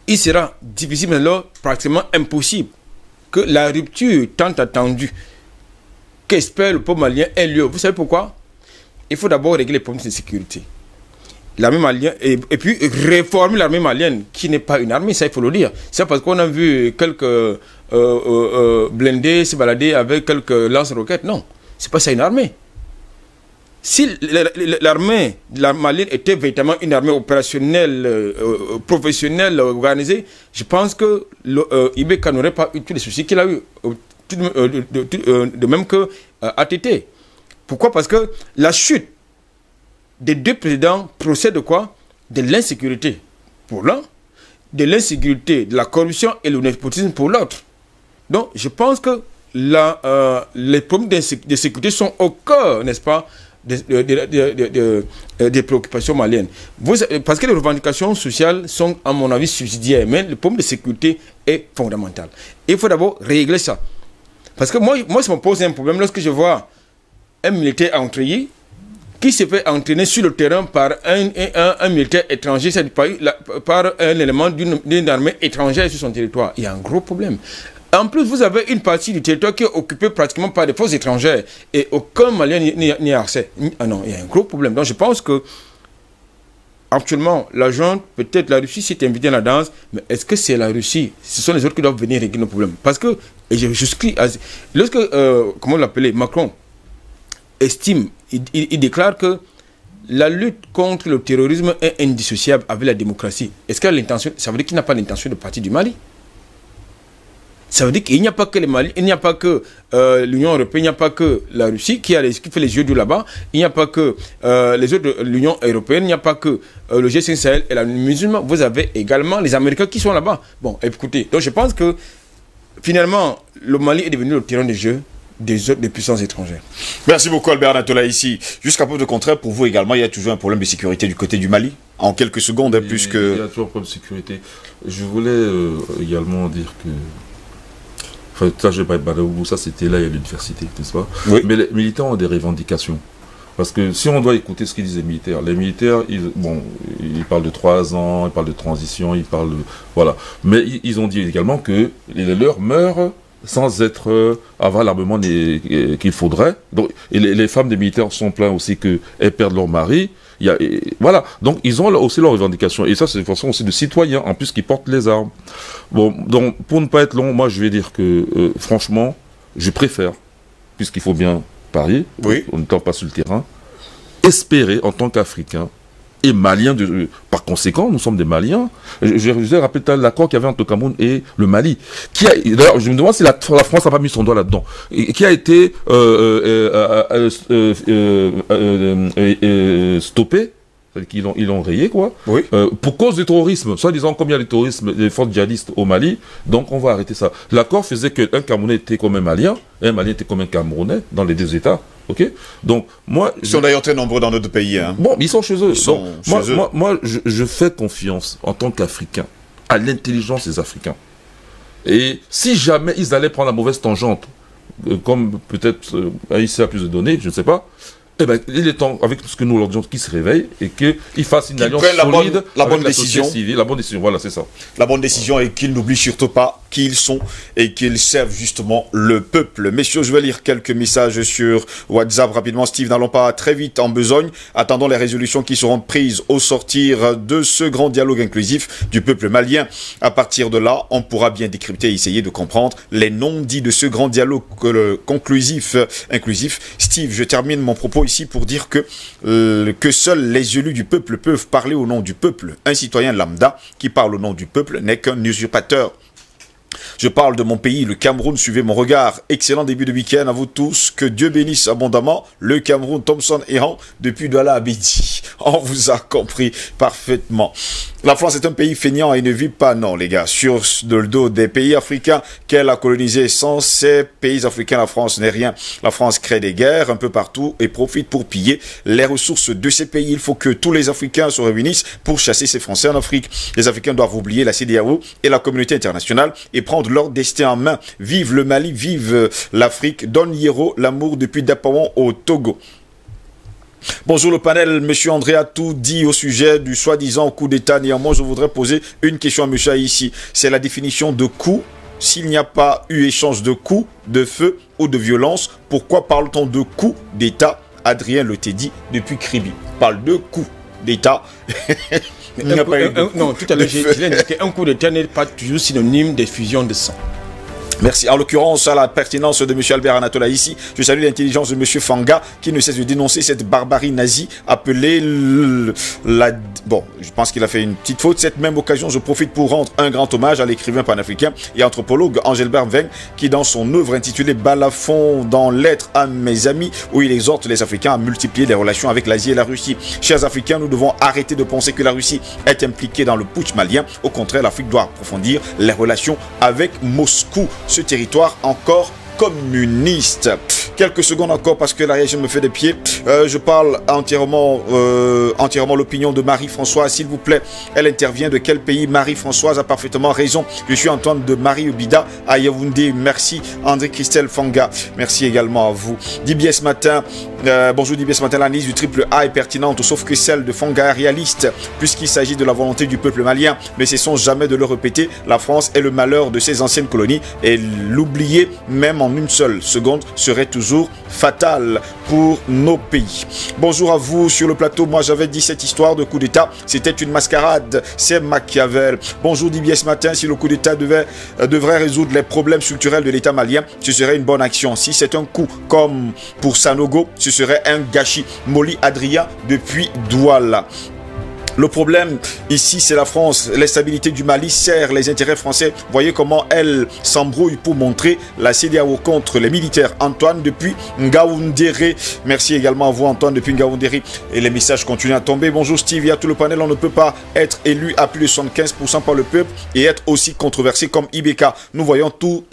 il sera difficile, mais alors pratiquement impossible, que la rupture tant attendue qu'espère le peuple malien ait lieu. Vous savez pourquoi? Il faut d'abord régler les problèmes de sécurité. l'armée malienne, et puis réformer l'armée malienne, qui n'est pas une armée, ça il faut le dire. C'est parce qu'on a vu quelques blindés se balader avec quelques lance-roquettes. Non, c'est pas ça une armée. Si l'armée malienne était véritablement une armée opérationnelle, professionnelle, organisée, je pense que Ibeka n'aurait pas eu tous les soucis qu'il a eu, de même que ATT. Pourquoi? Parce que la chute des deux présidents procède de quoi? De l'insécurité pour l'un, de l'insécurité, de la corruption et le népotisme pour l'autre. Donc, je pense que les problèmes de sécurité sont au cœur, n'est-ce pas, des préoccupations maliennes. Parce que les revendications sociales sont, à mon avis, subsidiaires, mais le problème de sécurité est fondamental. Et il faut d'abord régler ça. Parce que moi, ça me pose un problème lorsque je vois un militaire entraîné qui se fait entraîner sur le terrain par un militaire étranger, c'est-à-dire par un élément d'une armée étrangère sur son territoire. Il y a un gros problème. En plus, vous avez une partie du territoire qui est occupée pratiquement par des forces étrangères et aucun Malien n'y a accès. Ah non, il y a un gros problème. Donc je pense que actuellement, la junte, peut-être la Russie s'est invitée dans la danse, mais est-ce que c'est la Russie? Ce sont les autres qui doivent venir régler nos problèmes. Parce que, et je crie, lorsque, comment l'appelait, Macron estime, il déclare que la lutte contre le terrorisme est indissociable avec la démocratie. Est-ce qu'il a l'intention? Ça veut dire qu'il n'a pas l'intention de partir du Mali. Ça veut dire qu'il n'y a pas que le Mali, il n'y a pas que l'Union européenne, il n'y a pas que la Russie qui fait les yeux doux là-bas, il n'y a pas que les autres de l'Union européenne, il n'y a pas que le G5 Sahel et la musulmane. Vous avez également les Américains qui sont là-bas. Bon, écoutez, donc je pense que finalement, le Mali est devenu le terrain de jeu des puissances étrangères. Merci beaucoup Albert Natola ici. Jusqu'à preuve de contraire, pour vous également, il y a toujours un problème de sécurité du côté du Mali? En quelques secondes, puisque... Il y a toujours un problème de sécurité. Je voulais également dire que... Enfin, ça, je vais pas être Badaoubou, ça c'était là à l'université, n'est-ce pas? Oui. Mais les militaires ont des revendications. Parce que si on doit écouter ce qu'ils disent les militaires, ils parlent de 3 ans, ils parlent de transition, ils parlent de... Voilà. Mais ils ont dit également que les leurs meurent sans avoir l'armement qu'il faudrait. Donc, et les femmes des militaires sont plaintes aussi qu'elles perdent leur mari. Voilà, donc ils ont aussi leurs revendications. Et ça, c'est une façon aussi de citoyens, en plus, qui portent les armes. Bon, donc, pour ne pas être long, moi, je vais dire que, franchement, je préfère, puisqu'il faut bien parier, oui, on n'étant pas sur le terrain, espérer, en tant qu'Africain, et Maliens, par conséquent, nous sommes des Maliens. Je vous ai rappelé l'accord qu'il y avait entre le Cameroun et le Mali. D'ailleurs, je me demande si la France n'a pas mis son doigt là-dedans. Qui a été stoppé, c'est-à-dire qu'ils l'ont rayé, quoi. Oui. Pour cause du terrorisme. Soit disant comme il y a le terrorisme, les forces djihadistes au Mali, donc on va arrêter ça. L'accord faisait qu'un Camerounais était comme un Malien, et un Malien était comme un Camerounais dans les deux États. Ok, donc moi, ils sont d'ailleurs très nombreux dans notre pays. Hein. Bon, ils sont chez eux. Moi, je fais confiance en tant qu'Africain à l'intelligence des Africains. Et si jamais ils allaient prendre la mauvaise tangente, comme peut-être ici a plus de données, je ne sais pas. Eh ben, il est temps, avec ce que nous leur disons, qu'ils se réveillent et qu'ils fassent une alliance solide, la bonne décision. Civile, la bonne décision, voilà, c'est ça. La bonne décision et qu'ils n'oublient surtout pas qui ils sont et qu'ils servent justement le peuple. Messieurs, je vais lire quelques messages sur WhatsApp rapidement. Steve, n'allons pas très vite en besogne. Attendons les résolutions qui seront prises au sortir de ce grand dialogue inclusif du peuple malien. À partir de là, on pourra bien décrypter et essayer de comprendre les non-dits de ce grand dialogue inclusif. Steve, je termine mon propos ici pour dire que seuls les élus du peuple peuvent parler au nom du peuple. Un citoyen lambda qui parle au nom du peuple n'est qu'un usurpateur. Je parle de mon pays, le Cameroun. Suivez mon regard. Excellent début de week-end à vous tous. Que Dieu bénisse abondamment le Cameroun. Thompson errant depuis Douala à Bédi. On vous a compris parfaitement. La France est un pays feignant et ne vit pas, non les gars, sur le dos des pays africains qu'elle a colonisés. Sans ces pays africains, la France n'est rien. La France crée des guerres un peu partout et profite pour piller les ressources de ces pays. Il faut que tous les Africains se réunissent pour chasser ces Français en Afrique. Les Africains doivent oublier la CEDEAO et la communauté internationale et prendre leur destin en main. Vive le Mali, vive l'Afrique. Don Hiero, l'amour depuis Dapawon au Togo. Bonjour le panel, monsieur André a tout dit au sujet du soi-disant coup d'État. Néanmoins, je voudrais poser une question à monsieur ici. C'est la définition de coup. S'il n'y a pas eu échange de coups, de feu ou de violence, pourquoi parle-t-on de coup d'État? Adrien Le Teddy depuis Kribi parle de coup. d'État. Non, tout à l'heure, j'ai dit qu'un coup d'État n'est pas toujours synonyme d'effusion de sang. Merci. En l'occurrence, à la pertinence de M. Albert Anatola ici, je salue l'intelligence de M. Fanga qui ne cesse de dénoncer cette barbarie nazie appelée Bon, je pense qu'il a fait une petite faute. Cette même occasion, je profite pour rendre un grand hommage à l'écrivain panafricain et anthropologue Engelbert Weng qui, dans son œuvre intitulée Balafon dans Lettres à mes amis, où il exhorte les Africains à multiplier les relations avec l'Asie et la Russie. Chers Africains, nous devons arrêter de penser que la Russie est impliquée dans le putsch malien. Au contraire, l'Afrique doit approfondir les relations avec Moscou, ce territoire encore communiste. Quelques secondes encore parce que la réaction me fait des pieds. Je parle entièrement l'opinion de Marie-Françoise, s'il vous plaît. Elle intervient de quel pays? Marie-Françoise a parfaitement raison. Je suis Antoine de Marie-Ubida à Yaoundé. Merci André-Christelle Fanga. Merci également à vous. Dibier ce matin. Bonjour Dibier ce matin. L'analyse du triple A est pertinente, sauf que celle de Fanga est réaliste, puisqu'il s'agit de la volonté du peuple malien. Mais cessons jamais de le répéter. La France est le malheur de ses anciennes colonies et l'oublier, même en une seule seconde, serait toujours fatal pour nos pays. Bonjour à vous sur le plateau. Moi j'avais dit cette histoire de coup d'état, c'était une mascarade, c'est Machiavel. Bonjour Dibier ce matin. Si le coup d'état devrait résoudre les problèmes structurels de l'état malien, ce serait une bonne action. Si c'est un coup comme pour Sanogo, ce serait un gâchis. Molly Adrien depuis Douala. Le problème ici, c'est la France. L'instabilité du Mali sert les intérêts français. Voyez comment elle s'embrouille pour montrer la CEDEAO contre les militaires. Antoine depuis Ngaoundéré. Merci également à vous Antoine depuis Ngaoundéré. Et les messages continuent à tomber. Bonjour Steve, il y a tout le panel. On ne peut pas être élu à plus de 75% par le peuple et être aussi controversé comme IBK. Nous voyons tous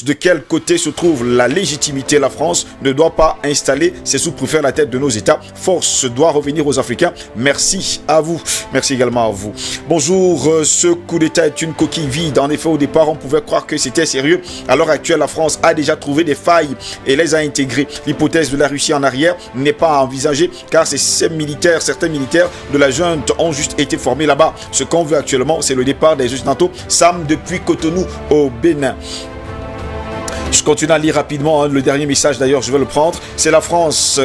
de quel côté se trouve la légitimité. La France ne doit pas installer ses sous-préfets à la tête de nos États. Force doit revenir aux Africains. Merci à vous. Merci également à vous. Bonjour, ce coup d'État est une coquille vide. En effet, au départ, on pouvait croire que c'était sérieux. À l'heure actuelle, la France a déjà trouvé des failles et les a intégrées. L'hypothèse de la Russie en arrière n'est pas à envisager car certains militaires de la junte ont juste été formés là-bas. Ce qu'on veut actuellement, c'est le départ des Occidentaux. Sam depuis Cotonou au Bénin. Je continue à lire rapidement le dernier message, d'ailleurs je vais le prendre. C'est la France,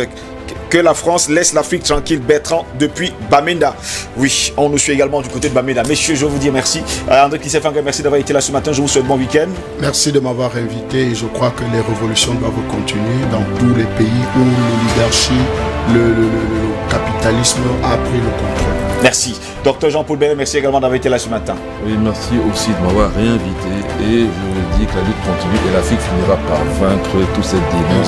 que la France laisse l'Afrique tranquille. Bertrand depuis Bamenda. Oui, on nous suit également du côté de Bamenda. Messieurs, je vous dis merci. André Kissefanga, merci d'avoir été là ce matin. Je vous souhaite bon week-end. Merci de m'avoir invité et je crois que les révolutions doivent continuer dans tous les pays où l'oligarchie, le capitalisme a pris le contrôle. Merci. Docteur Jean-Paul Bellet, merci également d'avoir été là ce matin. Oui, merci aussi de m'avoir réinvité et je vous dis que la lutte continue et l'Afrique finira par vaincre tous ces démons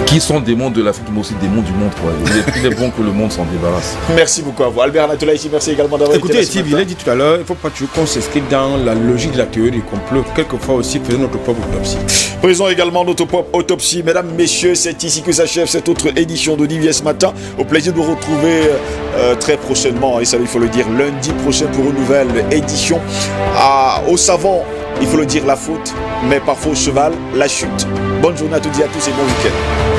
qui sont démons de l'Afrique mais aussi démons du monde. Quoi. Il est bon que le monde s'en débarrasse. Merci beaucoup à vous. Albert Anatola ici, merci également d'avoir été là ce matin. Il a dit tout à l'heure, il ne faut pas toujours qu'on s'inscrive dans la logique de la théorie du complot. Quelquefois aussi, faisons notre propre autopsie. Faisons également notre propre autopsie. Mesdames, messieurs, c'est ici que s'achève cette autre édition de Divier ce matin. Au plaisir de vous retrouver très prochainement, et ça il faut le dire, lundi prochain pour une nouvelle édition. Au savant, il faut le dire, la faute, mais parfois au cheval, la chute. Bonne journée à toutes et à tous et bon week-end.